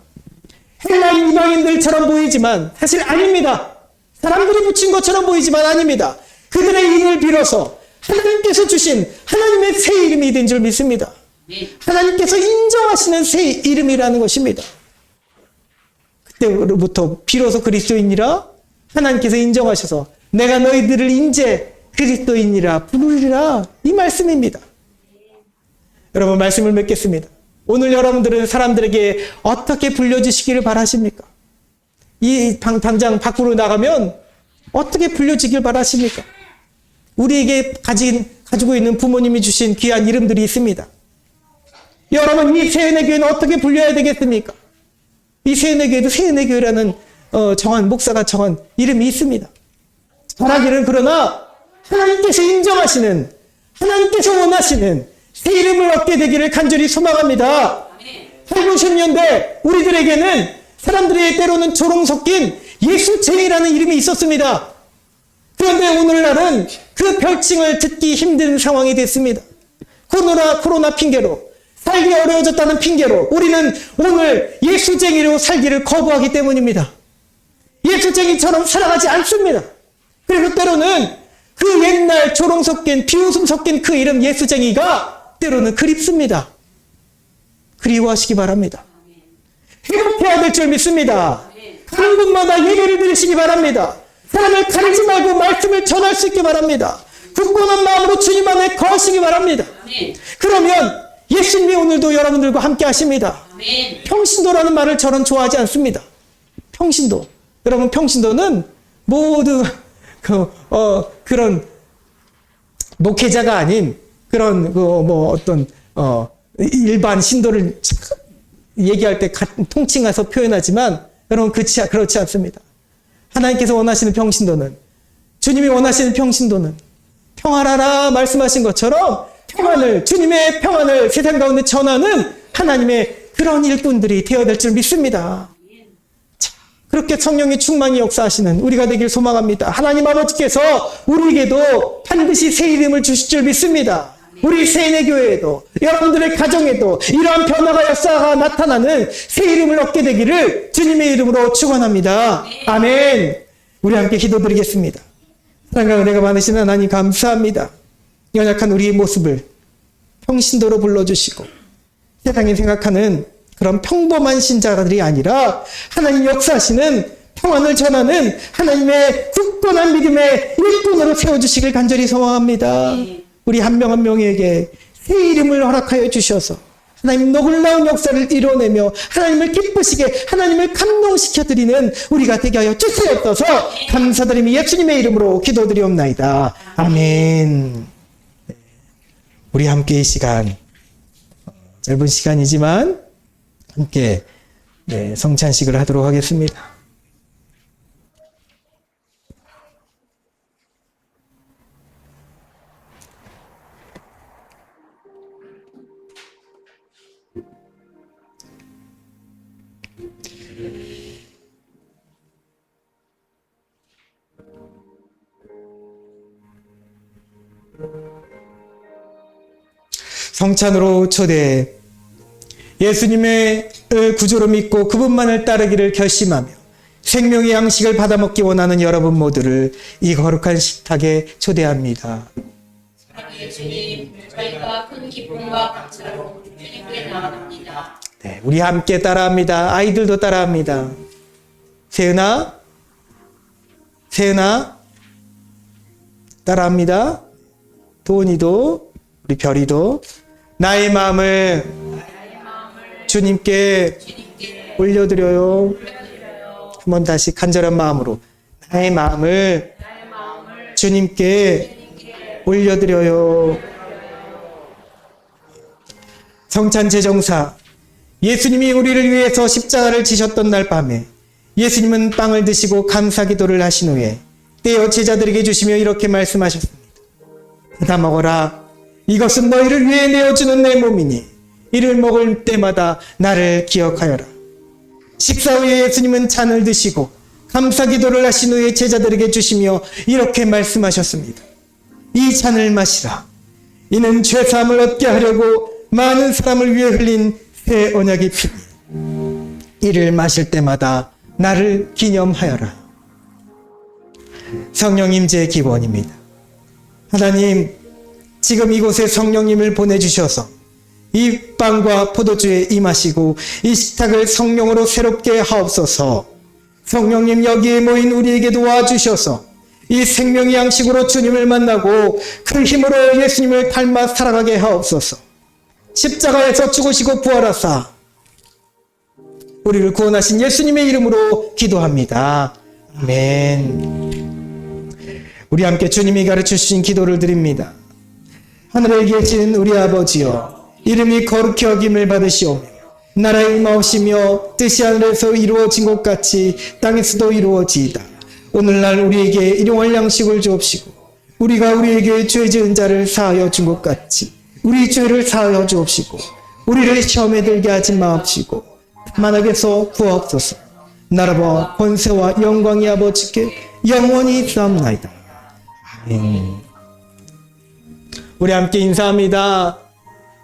헬라 이방인들처럼 보이지만 사실 아닙니다. 사람들이 붙인 것처럼 보이지만 아닙니다. 그들의 이름을 빌어서 하나님께서 주신 하나님의 새 이름이 된 줄 믿습니다. 하나님께서 인정하시는 새 이름이라는 것입니다. 그때로부터 비로소 그리스도인이라 하나님께서 인정하셔서 내가 너희들을 인제 그리스도인이라 부르리라, 이 말씀입니다. 여러분, 말씀을 맺겠습니다. 오늘 여러분들은 사람들에게 어떻게 불려주시기를 바라십니까? 이 당장 밖으로 나가면 어떻게 불려지길 바라십니까? 우리에게 가지고 있는 부모님이 주신 귀한 이름들이 있습니다. 여러분, 이 세은의 교회는 어떻게 불려야 되겠습니까? 이 세은의 교회도 세은의 교회라는 목사가 정한 이름이 있습니다. 잘하기는, 그러나 하나님께서 인정하시는, 하나님께서 원하시는 새 이름을 얻게 되기를 간절히 소망합니다. 8, 90년대 우리들에게는 사람들이 때로는 조롱 섞인 예수쟁이라는 이름이 있었습니다. 그런데 오늘날은 그 별칭을 듣기 힘든 상황이 됐습니다. 코로나 핑계로, 살기 어려워졌다는 핑계로 우리는 오늘 예수쟁이로 살기를 거부하기 때문입니다. 예수쟁이처럼 살아가지 않습니다. 그리고 때로는 그 옛날 조롱 섞인, 비웃음 섞인 그 이름 예수쟁이가 때로는 그립습니다. 그리워하시기 바랍니다. 회복해야 될 줄 믿습니다. 가는 곳마다 예배를 드리시기 바랍니다. 사람을 가리지 말고 말씀을 전할 수 있게 바랍니다. 굳건한 마음으로 주님 안에 거하시기 바랍니다. 그러면 예수님이 오늘도 여러분들과 함께 하십니다. 평신도라는 말을 저는 좋아하지 않습니다. 평신도. 여러분, 평신도는 모두 그런 목회자가 아닌 그런 일반 신도를 얘기할 때 통칭해서 표현하지만 여러분, 그렇지 않습니다. 하나님께서 원하시는 평신도는, 주님이 원하시는 평신도는 평안하라 말씀하신 것처럼 주님의 평안을 세상 가운데 전하는 하나님의 그런 일꾼들이 되어야 될 줄 믿습니다. 자, 그렇게 성령의 충만히 역사하시는 우리가 되길 소망합니다. 하나님 아버지께서 우리에게도 반드시 새 이름을 주실 줄 믿습니다. 우리 세인의 교회에도, 여러분들의 가정에도 이러한 변화가 역사가 나타나는 새 이름을 얻게 되기를 주님의 이름으로 축원합니다. 아멘. 우리 함께 기도드리겠습니다. 사랑과 은혜가 많으신 하나님, 감사합니다. 연약한 우리의 모습을 평신도로 불러주시고 세상이 생각하는 그런 평범한 신자들이 아니라 하나님 역사하시는 평안을 전하는 하나님의 굳건한 믿음의 일꾼으로 세워주시길 간절히 소망합니다. 우리 한 명 한 명에게 새 이름을 허락하여 주셔서 하나님 놀라운 역사를 이뤄내며 하나님을 기쁘시게, 하나님을 감동시켜드리는 우리가 되게 하여 주시옵소서. 감사드리며 예수님의 이름으로 기도드리옵나이다. 아멘. 우리 함께 이 시간, 짧은 시간이지만 함께 성찬식을 하도록 하겠습니다. 성찬으로 초대해 예수님의 구조로 믿고 그분만을 따르기를 결심하며 생명의 양식을 받아먹기 원하는 여러분 모두를 이 거룩한 식탁에 초대합니다. 예수님, 저희가 큰 기쁨과 감사로 주님께 나아갑니다. 네, 우리 함께 따라합니다. 아이들도 따라합니다. 세은아 따라합니다. 도은이도, 우리 별이도 나의 마음을 주님께 올려드려요. 한번 다시 간절한 마음으로 나의 마음을 주님께 올려드려요. 성찬 제정사, 예수님이 우리를 위해서 십자가를 지셨던 날 밤에 예수님은 빵을 드시고 감사기도를 하신 후에 떼어 제자들에게 주시며 이렇게 말씀하셨습니다. 받아 먹어라. 이것은 너희를 위해 내어주는 내 몸이니 이를 먹을 때마다 나를 기억하여라. 식사 후에 예수님은 잔을 드시고 감사기도를 하신 후에 제자들에게 주시며 이렇게 말씀하셨습니다. 이 잔을 마시라. 이는 죄사함을 얻게 하려고 많은 사람을 위해 흘린 새 언약의 피니 이를 마실 때마다 나를 기념하여라. 성령 임재의 기원입니다. 하나님, 지금 이곳에 성령님을 보내주셔서 이 빵과 포도주에 임하시고 이 식탁을 성령으로 새롭게 하옵소서. 성령님, 여기에 모인 우리에게도 와주셔서 이 생명의 양식으로 주님을 만나고 그 힘으로 예수님을 닮아 살아가게 하옵소서. 십자가에서 죽으시고 부활하사 우리를 구원하신 예수님의 이름으로 기도합니다. 아멘. 우리 함께 주님이 가르쳐주신 기도를 드립니다. 하늘에 계신 우리 아버지여, 이름이 거룩히 여김을 받으시오며 나라의 임하옵시며 뜻이 하늘에서 이루어진 것 같이 땅에서도 이루어지이다. 오늘날 우리에게 일용할 양식을 주옵시고 우리가 우리에게 죄 지은 자를 사하여 준 것 같이 우리 죄를 사하여 주옵시고 우리를 시험에 들게 하지 마옵시고 만악에서 구하옵소서. 나라와 권세와 영광이 아버지께 영원히 있사옵나이다. 아멘. 우리 함께 인사합니다.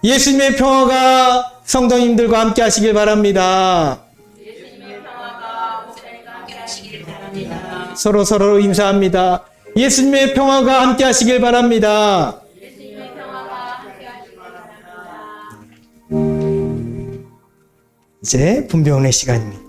예수님의 평화가 성도님들과 함께 하시길 바랍니다. 예수님의 평화가 목사님과 함께 하시길 바랍니다. 서로 인사합니다. 예수님의 평화가 함께 하시길 바랍니다. 예수님의 평화가 함께 하시길 바랍니다. 이제 분배원의 시간입니다.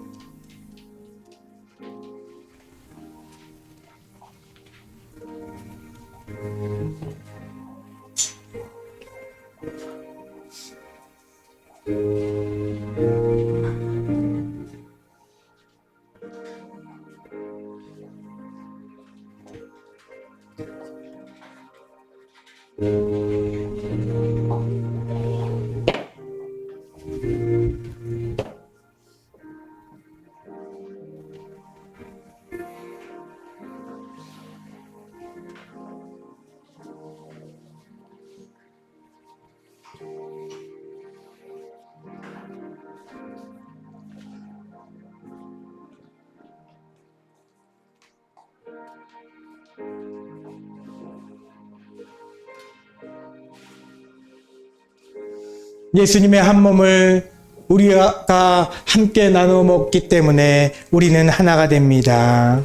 예수님의 한 몸을 우리가 함께 나누어 먹기 때문에 우리는 하나가 됩니다.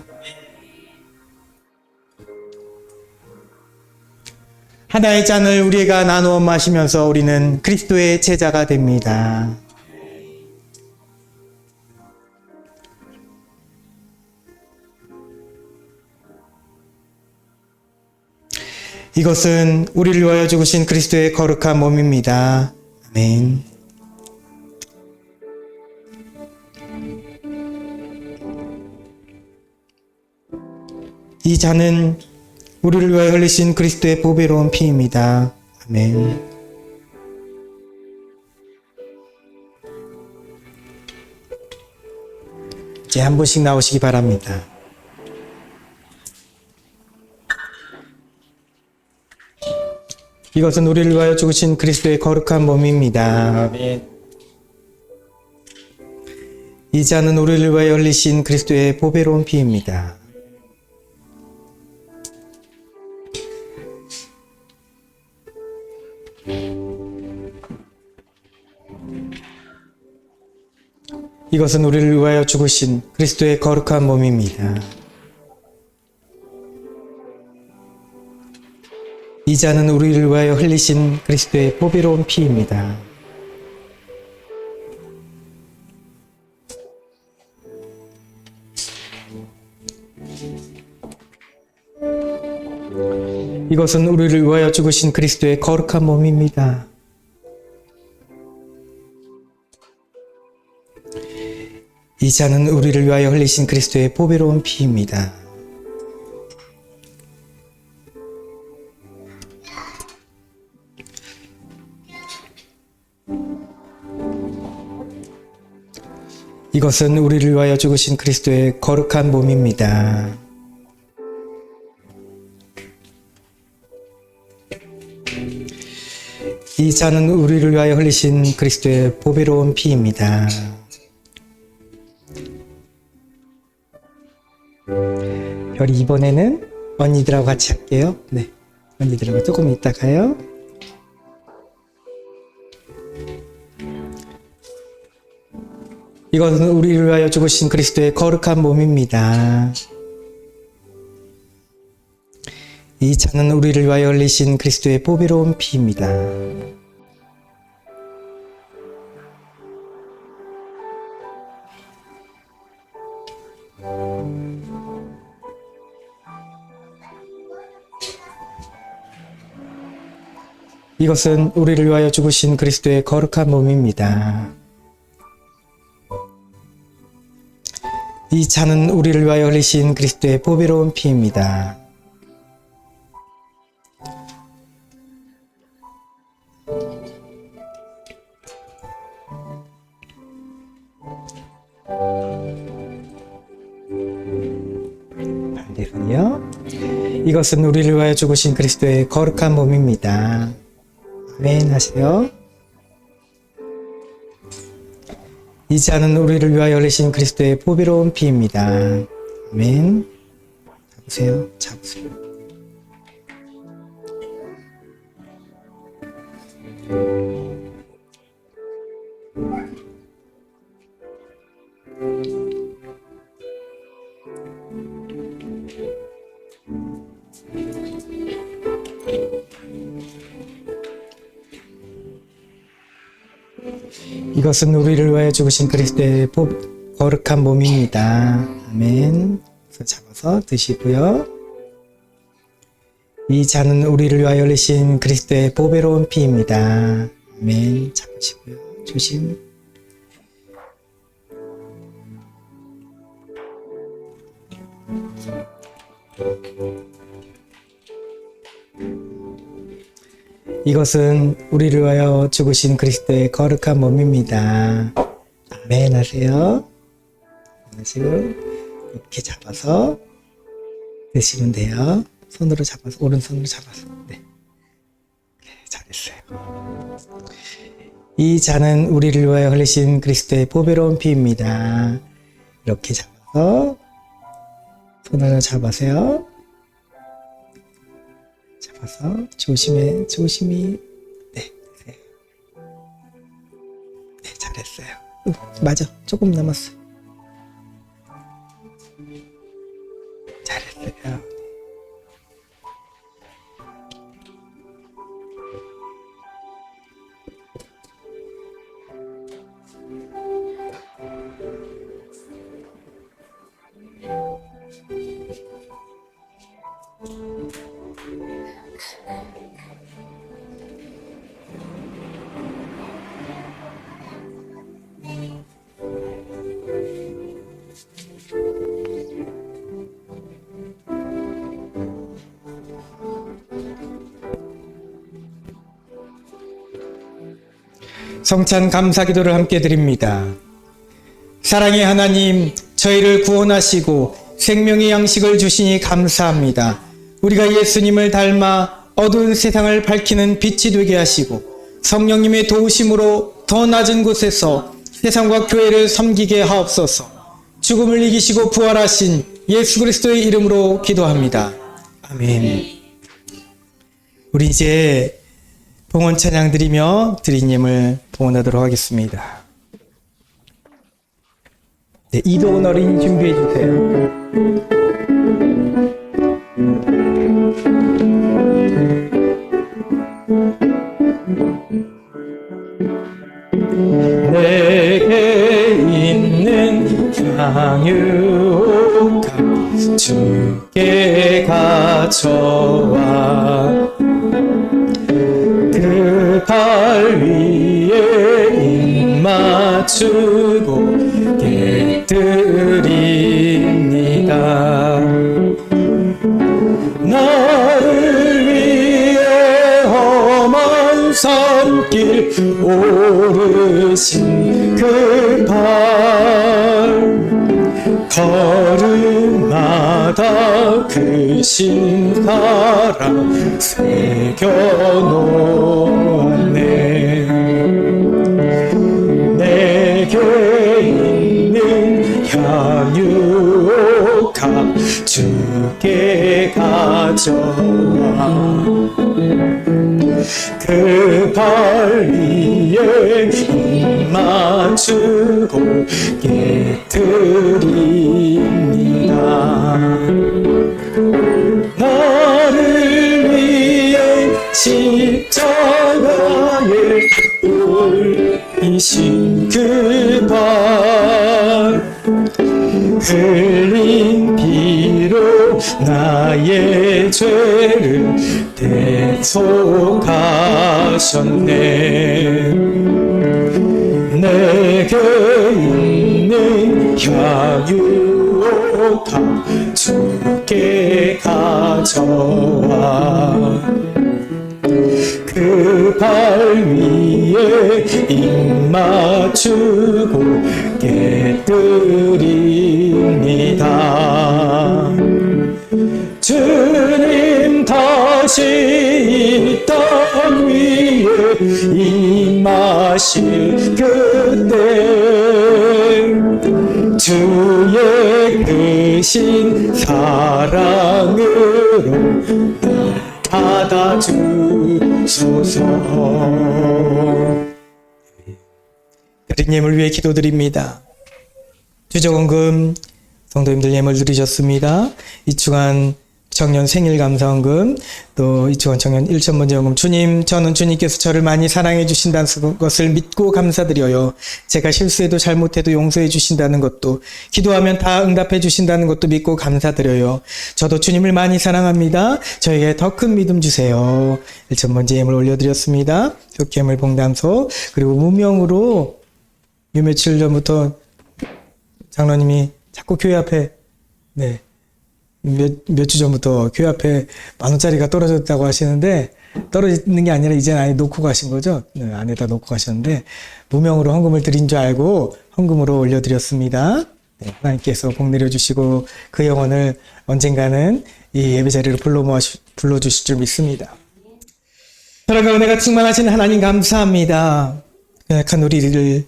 하나의 잔을 우리가 나누어 마시면서 우리는 그리스도의 제자가 됩니다. 이것은 우리를 위하여 죽으신 그리스도의 거룩한 몸입니다. 아멘. 이 잔은 우리를 위하여 흘리신 그리스도의 보배로운 피입니다. 아멘. 이제 한 분씩 나오시기 바랍니다. 이것은 우리를 위하여 죽으신 그리스도의 거룩한 몸입니다. 아멘. 이 잔은 우리를 위하여 흘리신 그리스도의 보배로운 피입니다. 이것은 우리를 위하여 죽으신 그리스도의 거룩한 몸입니다. 이 잔은 우리를 위하여 흘리신 그리스도의 보배로운 피입니다. 이것은 우리를 위하여 죽으신 그리스도의 거룩한 몸입니다. 이 잔은 우리를 위하여 흘리신 그리스도의 보배로운 피입니다. 이것은 우리를 위하여 죽으신 그리스도의 거룩한 몸입니다. 이 잔은 우리를 위하여 흘리신 그리스도의 보배로운 피입니다. 별이 이번에는 언니들하고 같이 할게요. 네, 언니들하고 조금 이따가요. 이것은 우리를 위하여 죽으신 그리스도의 거룩한 몸입니다. 이 잔은 우리를 위하여 흘리신 그리스도의 보배로운 피입니다. 이것은 우리를 위하여 죽으신 그리스도의 거룩한 몸입니다. 이 잔은 우리를 위하여 흘리신 그리스도의 보배로운 피입니다. 반대로요. 이것은 우리를 위하여 죽으신 그리스도의 거룩한 몸입니다. 아멘 하세요. 이 잔은 우리를 위하여 흘리신 그리스도의 보배로운 피입니다. 아멘. 잡으세요. 잡으세요. 이것은 우리를 위하여 죽으신 그리스도의 거룩한 몸입니다. 아멘. 잡아서 드시고요. 이 잔은 우리를 위하여 흘리신 그리스도의 보배로운 피입니다. 아멘. 잡으시고요. 조심. 이것은 우리를 위하여 죽으신 그리스도의 거룩한 몸입니다. 아멘 하세요. 하시고 이렇게 잡아서 드시면 돼요. 손으로 잡아서, 오른손으로 잡아서. 네, 잘했어요. 이 잔은 우리를 위하여 흘리신 그리스도의 보배로운 피입니다. 이렇게 잡아서 손으로 잡으세요. 잡아서 조심히. 네, 네, 잘했어요. 맞아, 조금 남았어요. 잘했어요. 성찬 감사 기도를 함께 드립니다. 사랑의 하나님, 저희를 구원하시고 생명의 양식을 주시니 감사합니다. 우리가 예수님을 닮아 어두운 세상을 밝히는 빛이 되게 하시고 성령님의 도우심으로 더 낮은 곳에서 세상과 교회를 섬기게 하옵소서. 죽음을 이기시고 부활하신 예수 그리스도의 이름으로 기도합니다. 아멘. 우리 이제 봉헌 찬양 드리며 드린 예물 봉헌하도록 하겠습니다. 네, 이도훈 어린이 준비해 주세요. 내게 있는 향유가 주께 가져와 그 발 위에 입 맞추고 깨뜨립니다. 나를 위해 험한 산길 오르신 그 발, 걸음마다 크신 사랑 새겨놓았네. 내게 있는 향유가 주께 가져와 그 발 위에 입 맞추고 깨뜨립니다. 나를 위해 십자가에 울리신 그 발 흘린 피로 나의 죄를 대속하셨네. 내게 있는 향유가 주께 가져와 그 발 위에 입 맞추고 깨뜨립니다. 주님 다시 이 땅 위에 임하실 그때 주의 크신 사랑으로 받아주소서. 드린 예물 위해 기도드립니다. 주저원금 성도님들 예물 드리셨습니다. 이충한 청년 생일 감사원금, 또 이충한 청년 1,000번째 연금. 주님, 저는 주님께서 저를 많이 사랑해 주신다는 것을 믿고 감사드려요. 제가 실수해도 잘못해도 용서해 주신다는 것도, 기도하면 다 응답해 주신다는 것도 믿고 감사드려요. 저도 주님을 많이 사랑합니다. 저에게 더 큰 믿음 주세요. 1,000번째 예물 올려드렸습니다. 효기예물 봉담소, 그리고 무명으로 요 며칠 전부터 장로님이 자꾸 교회 앞에 몇 주 전부터 교회 앞에 10,000원짜리가 떨어졌다고 하시는데, 떨어지는 게 아니라 이제는 안에 놓고 가신 거죠. 네, 안에다 놓고 가셨는데 무명으로 헌금을 드린 줄 알고 헌금으로 올려드렸습니다. 네, 하나님께서 복 내려주시고 그 영혼을 언젠가는 이 예배 자리로 불러주실 줄 믿습니다. 사랑과 은혜가 충만하신 하나님 감사합니다. 연약한 우리를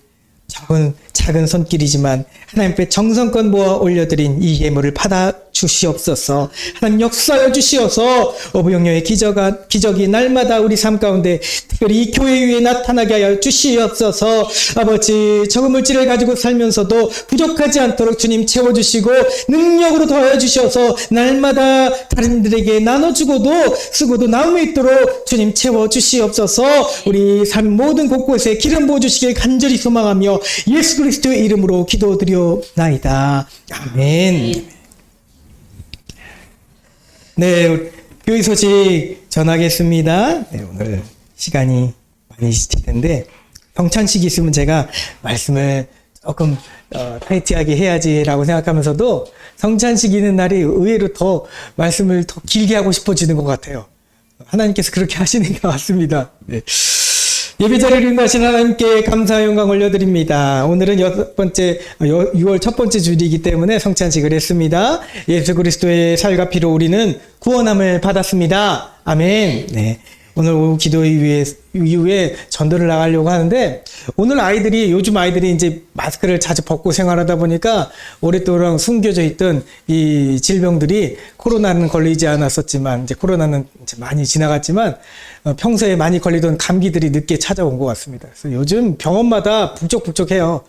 작은 손길이지만 하나님께 정성껏 모아 올려드린 이 예물을 받아 주시옵소서. 하나님 역사하여 주시어서 어부영녀의 기적이 날마다 우리 삶 가운데 특별히 이 교회 위에 나타나게 하여 주시옵소서. 아버지, 적은 물질을 가지고 살면서도 부족하지 않도록 주님 채워주시고 능력으로 더하여 주셔서 날마다 다른 이들에게 나눠주고도 쓰고도 나눔이 있도록 주님 채워주시옵소서. 우리 삶 모든 곳곳에 기름 부어주시길 간절히 소망하며 예수 그리스도의 이름으로 기도드려나이다. 아멘. 네, 교회 소식 전하겠습니다. 네, 오늘 시간이 많이 있을 텐데 평창식이 있으면 제가 말씀을 조금 타이트하게 해야지라고 생각하면서도 성찬식 있는 날이 의외로 더 말씀을 더 길게 하고 싶어지는 것 같아요. 하나님께서 그렇게 하시는 것 같습니다. 네. 예배 자리를 인도하신 하나님께 감사와 영광 올려드립니다. 오늘은 6월 첫 번째 주일이기 때문에 성찬식을 했습니다. 예수 그리스도의 살과 피로 우리는 구원함을 받았습니다. 아멘. 네. 오늘 오후 기도 이후에 전도를 나가려고 하는데, 오늘 요즘 아이들이 이제 마스크를 자주 벗고 생활하다 보니까 오랫동안 숨겨져 있던 이 질병들이, 코로나는 걸리지 않았었지만, 이제 코로나는 이제 많이 지나갔지만, 평소에 많이 걸리던 감기들이 늦게 찾아온 것 같습니다. 그래서 요즘 병원마다 북적북적해요.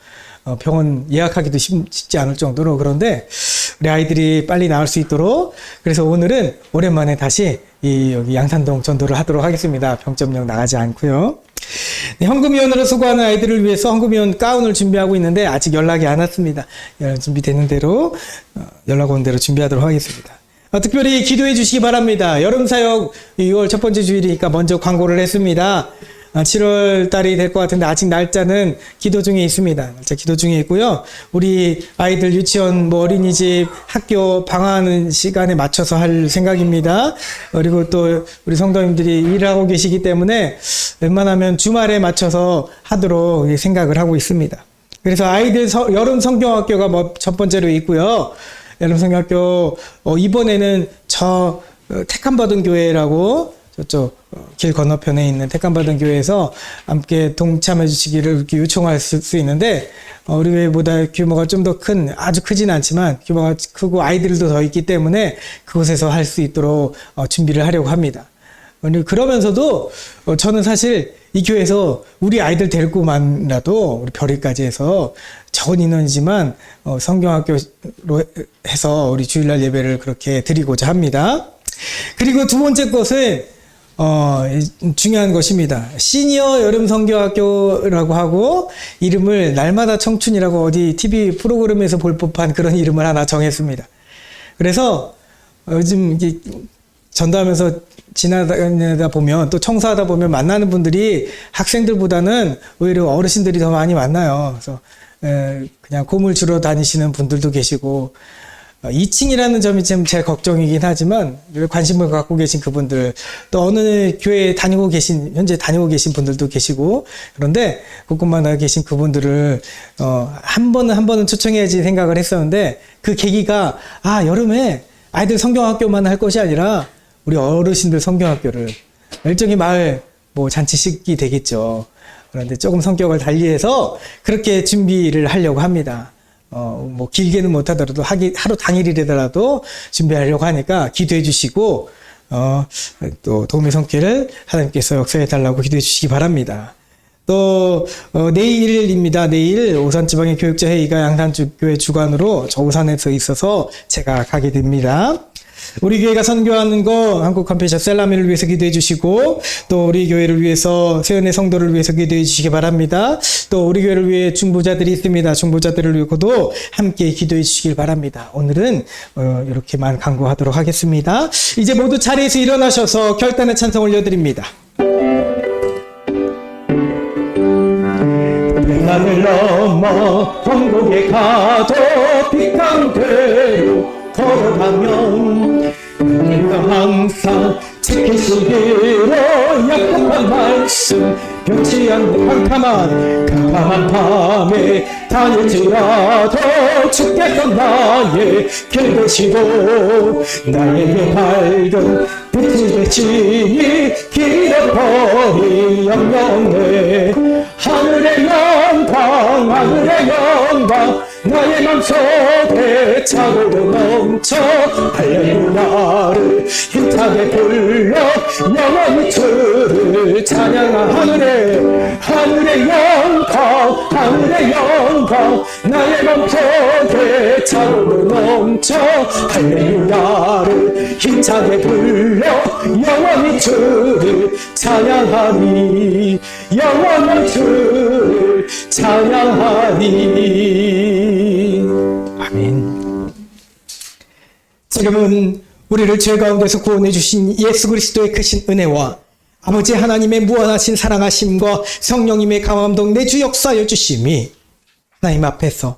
병원 예약하기도 쉽지 않을 정도로. 그런데 우리 아이들이 빨리 나을 수 있도록, 그래서 오늘은 오랜만에 다시 여기 양산동 전도를 하도록 하겠습니다. 병점령 나가지 않고요. 네, 헌금위원으로 수고하는 아이들을 위해서 헌금위원 가운을 준비하고 있는데 아직 연락이 안 왔습니다. 준비되는 대로 연락 온 대로 준비하도록 하겠습니다. 특별히 기도해 주시기 바랍니다. 여름사역 6월 첫 번째 주일이니까 먼저 광고를 했습니다. 7월 달이 될 것 같은데 아직 날짜는 기도 중에 있습니다. 날짜 기도 중에 있고요. 우리 아이들 유치원, 어린이집, 학교 방학하는 시간에 맞춰서 할 생각입니다. 그리고 또 우리 성도님들이 일하고 계시기 때문에 웬만하면 주말에 맞춰서 하도록 생각을 하고 있습니다. 그래서 아이들 여름 성경학교가 첫 번째로 있고요. 여름성경학교 이번에는 택함받은 교회라고 저쪽 길 건너편에 있는 택함받은 교회에서 함께 동참해 주시기를 이렇게 요청할 수 있는데 우리 교회보다 규모가 좀 더 아주 크진 않지만 규모가 크고 아이들도 더 있기 때문에 그곳에서 할 수 있도록 준비를 하려고 합니다. 그러면서도 저는 사실 이 교회에서 우리 아이들 데리고만라도 우리 별일까지 해서 적은 인원이지만 성경학교로 해서 우리 주일날 예배를 그렇게 드리고자 합니다. 그리고 두 번째 것은 중요한 것입니다. 시니어 여름 성경학교라고 하고 이름을 날마다 청춘이라고 어디 TV 프로그램에서 볼 법한 그런 이름을 하나 정했습니다. 그래서 요즘 이게 전도하면서 지나다 보면 또 청소하다 보면 만나는 분들이 학생들보다는 오히려 어르신들이 더 많이 만나요. 그래서 그냥 곰을 주러 다니시는 분들도 계시고 2층이라는 점이 좀 제 걱정이긴 하지만 관심을 갖고 계신 그분들 또 어느 교회에 현재 다니고 계신 분들도 계시고 그런데 곳곳마다 계신 그분들을 한 번은 초청해야지 생각을 했었는데 그 계기가 여름에 아이들 성경학교만 할 것이 아니라 우리 어르신들 성경학교를 일종의 마을 잔치식이 되겠죠. 그런데 조금 성격을 달리해서 그렇게 준비를 하려고 합니다. 길게는 못하더라도 하루 당일이라도 준비하려고 하니까 기도해 주시고, 또 도움의 손길을 하나님께서 역사해 달라고 기도해 주시기 바랍니다. 또, 내일입니다. 내일 오산지방의 교육자 회의가 양산교회 주관으로 저 오산에서 있어서 제가 가게 됩니다. 우리 교회가 선교하는 거 한국 컴패션 셀라미를 위해서 기도해 주시고 또 우리 교회를 위해서 세은의 성도를 위해서 기도해 주시기 바랍니다. 또 우리 교회를 위해 중보자들이 있습니다. 중보자들을 위해서도 함께 기도해 주시길 바랍니다. 오늘은 이렇게만 간구하도록 하겠습니다. 이제 모두 자리에서 일어나셔서 결단의 찬송 올려드립니다. 하늘 넘어 천국에 가도 빛강대로 걸어가면 우리가 항상 지키시기로 약속한 말씀 변치 않는 캄캄한 밤에 다닐지라도 주께서 나의 길 되시고 나에게 밝은 빛이 되시니 길어버린 영광에 하늘의 영광 나의 맘속에 차고도 넘쳐 할렐루야를 힘차게 불러 영원히 주를 찬양하 하늘의 영광 나의 맘속에 차고도 넘쳐 할렐루야를 힘차게 불러 영원히 주를 찬양하니 영원히 주를 찬양하니 아멘. 지금은 우리를 죄 가운데서 구원해 주신 예수 그리스도의 크신 은혜와 아버지 하나님의 무한하신 사랑하심과 성령님의 강함동 내주 역사하여 주심이 하나님 앞에서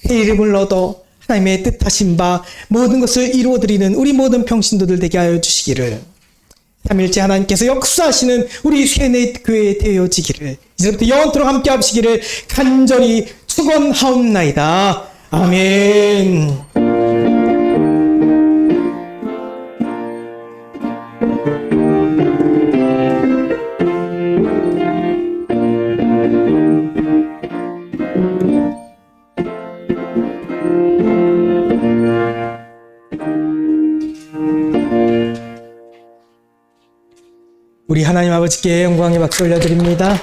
새 이름을 얻어 하나님의 뜻하신 바 모든 것을 이루어드리는 우리 모든 평신도들 되게 하여 주시기를 삼일째 하나님께서 역사하시는 우리 세네 교회에 되어지기를 이제부터 영원토록 함께 하시기를 간절히 축원하옵나이다. 아멘. 우리 하나님 아버지께 영광의 박수 올려드립니다.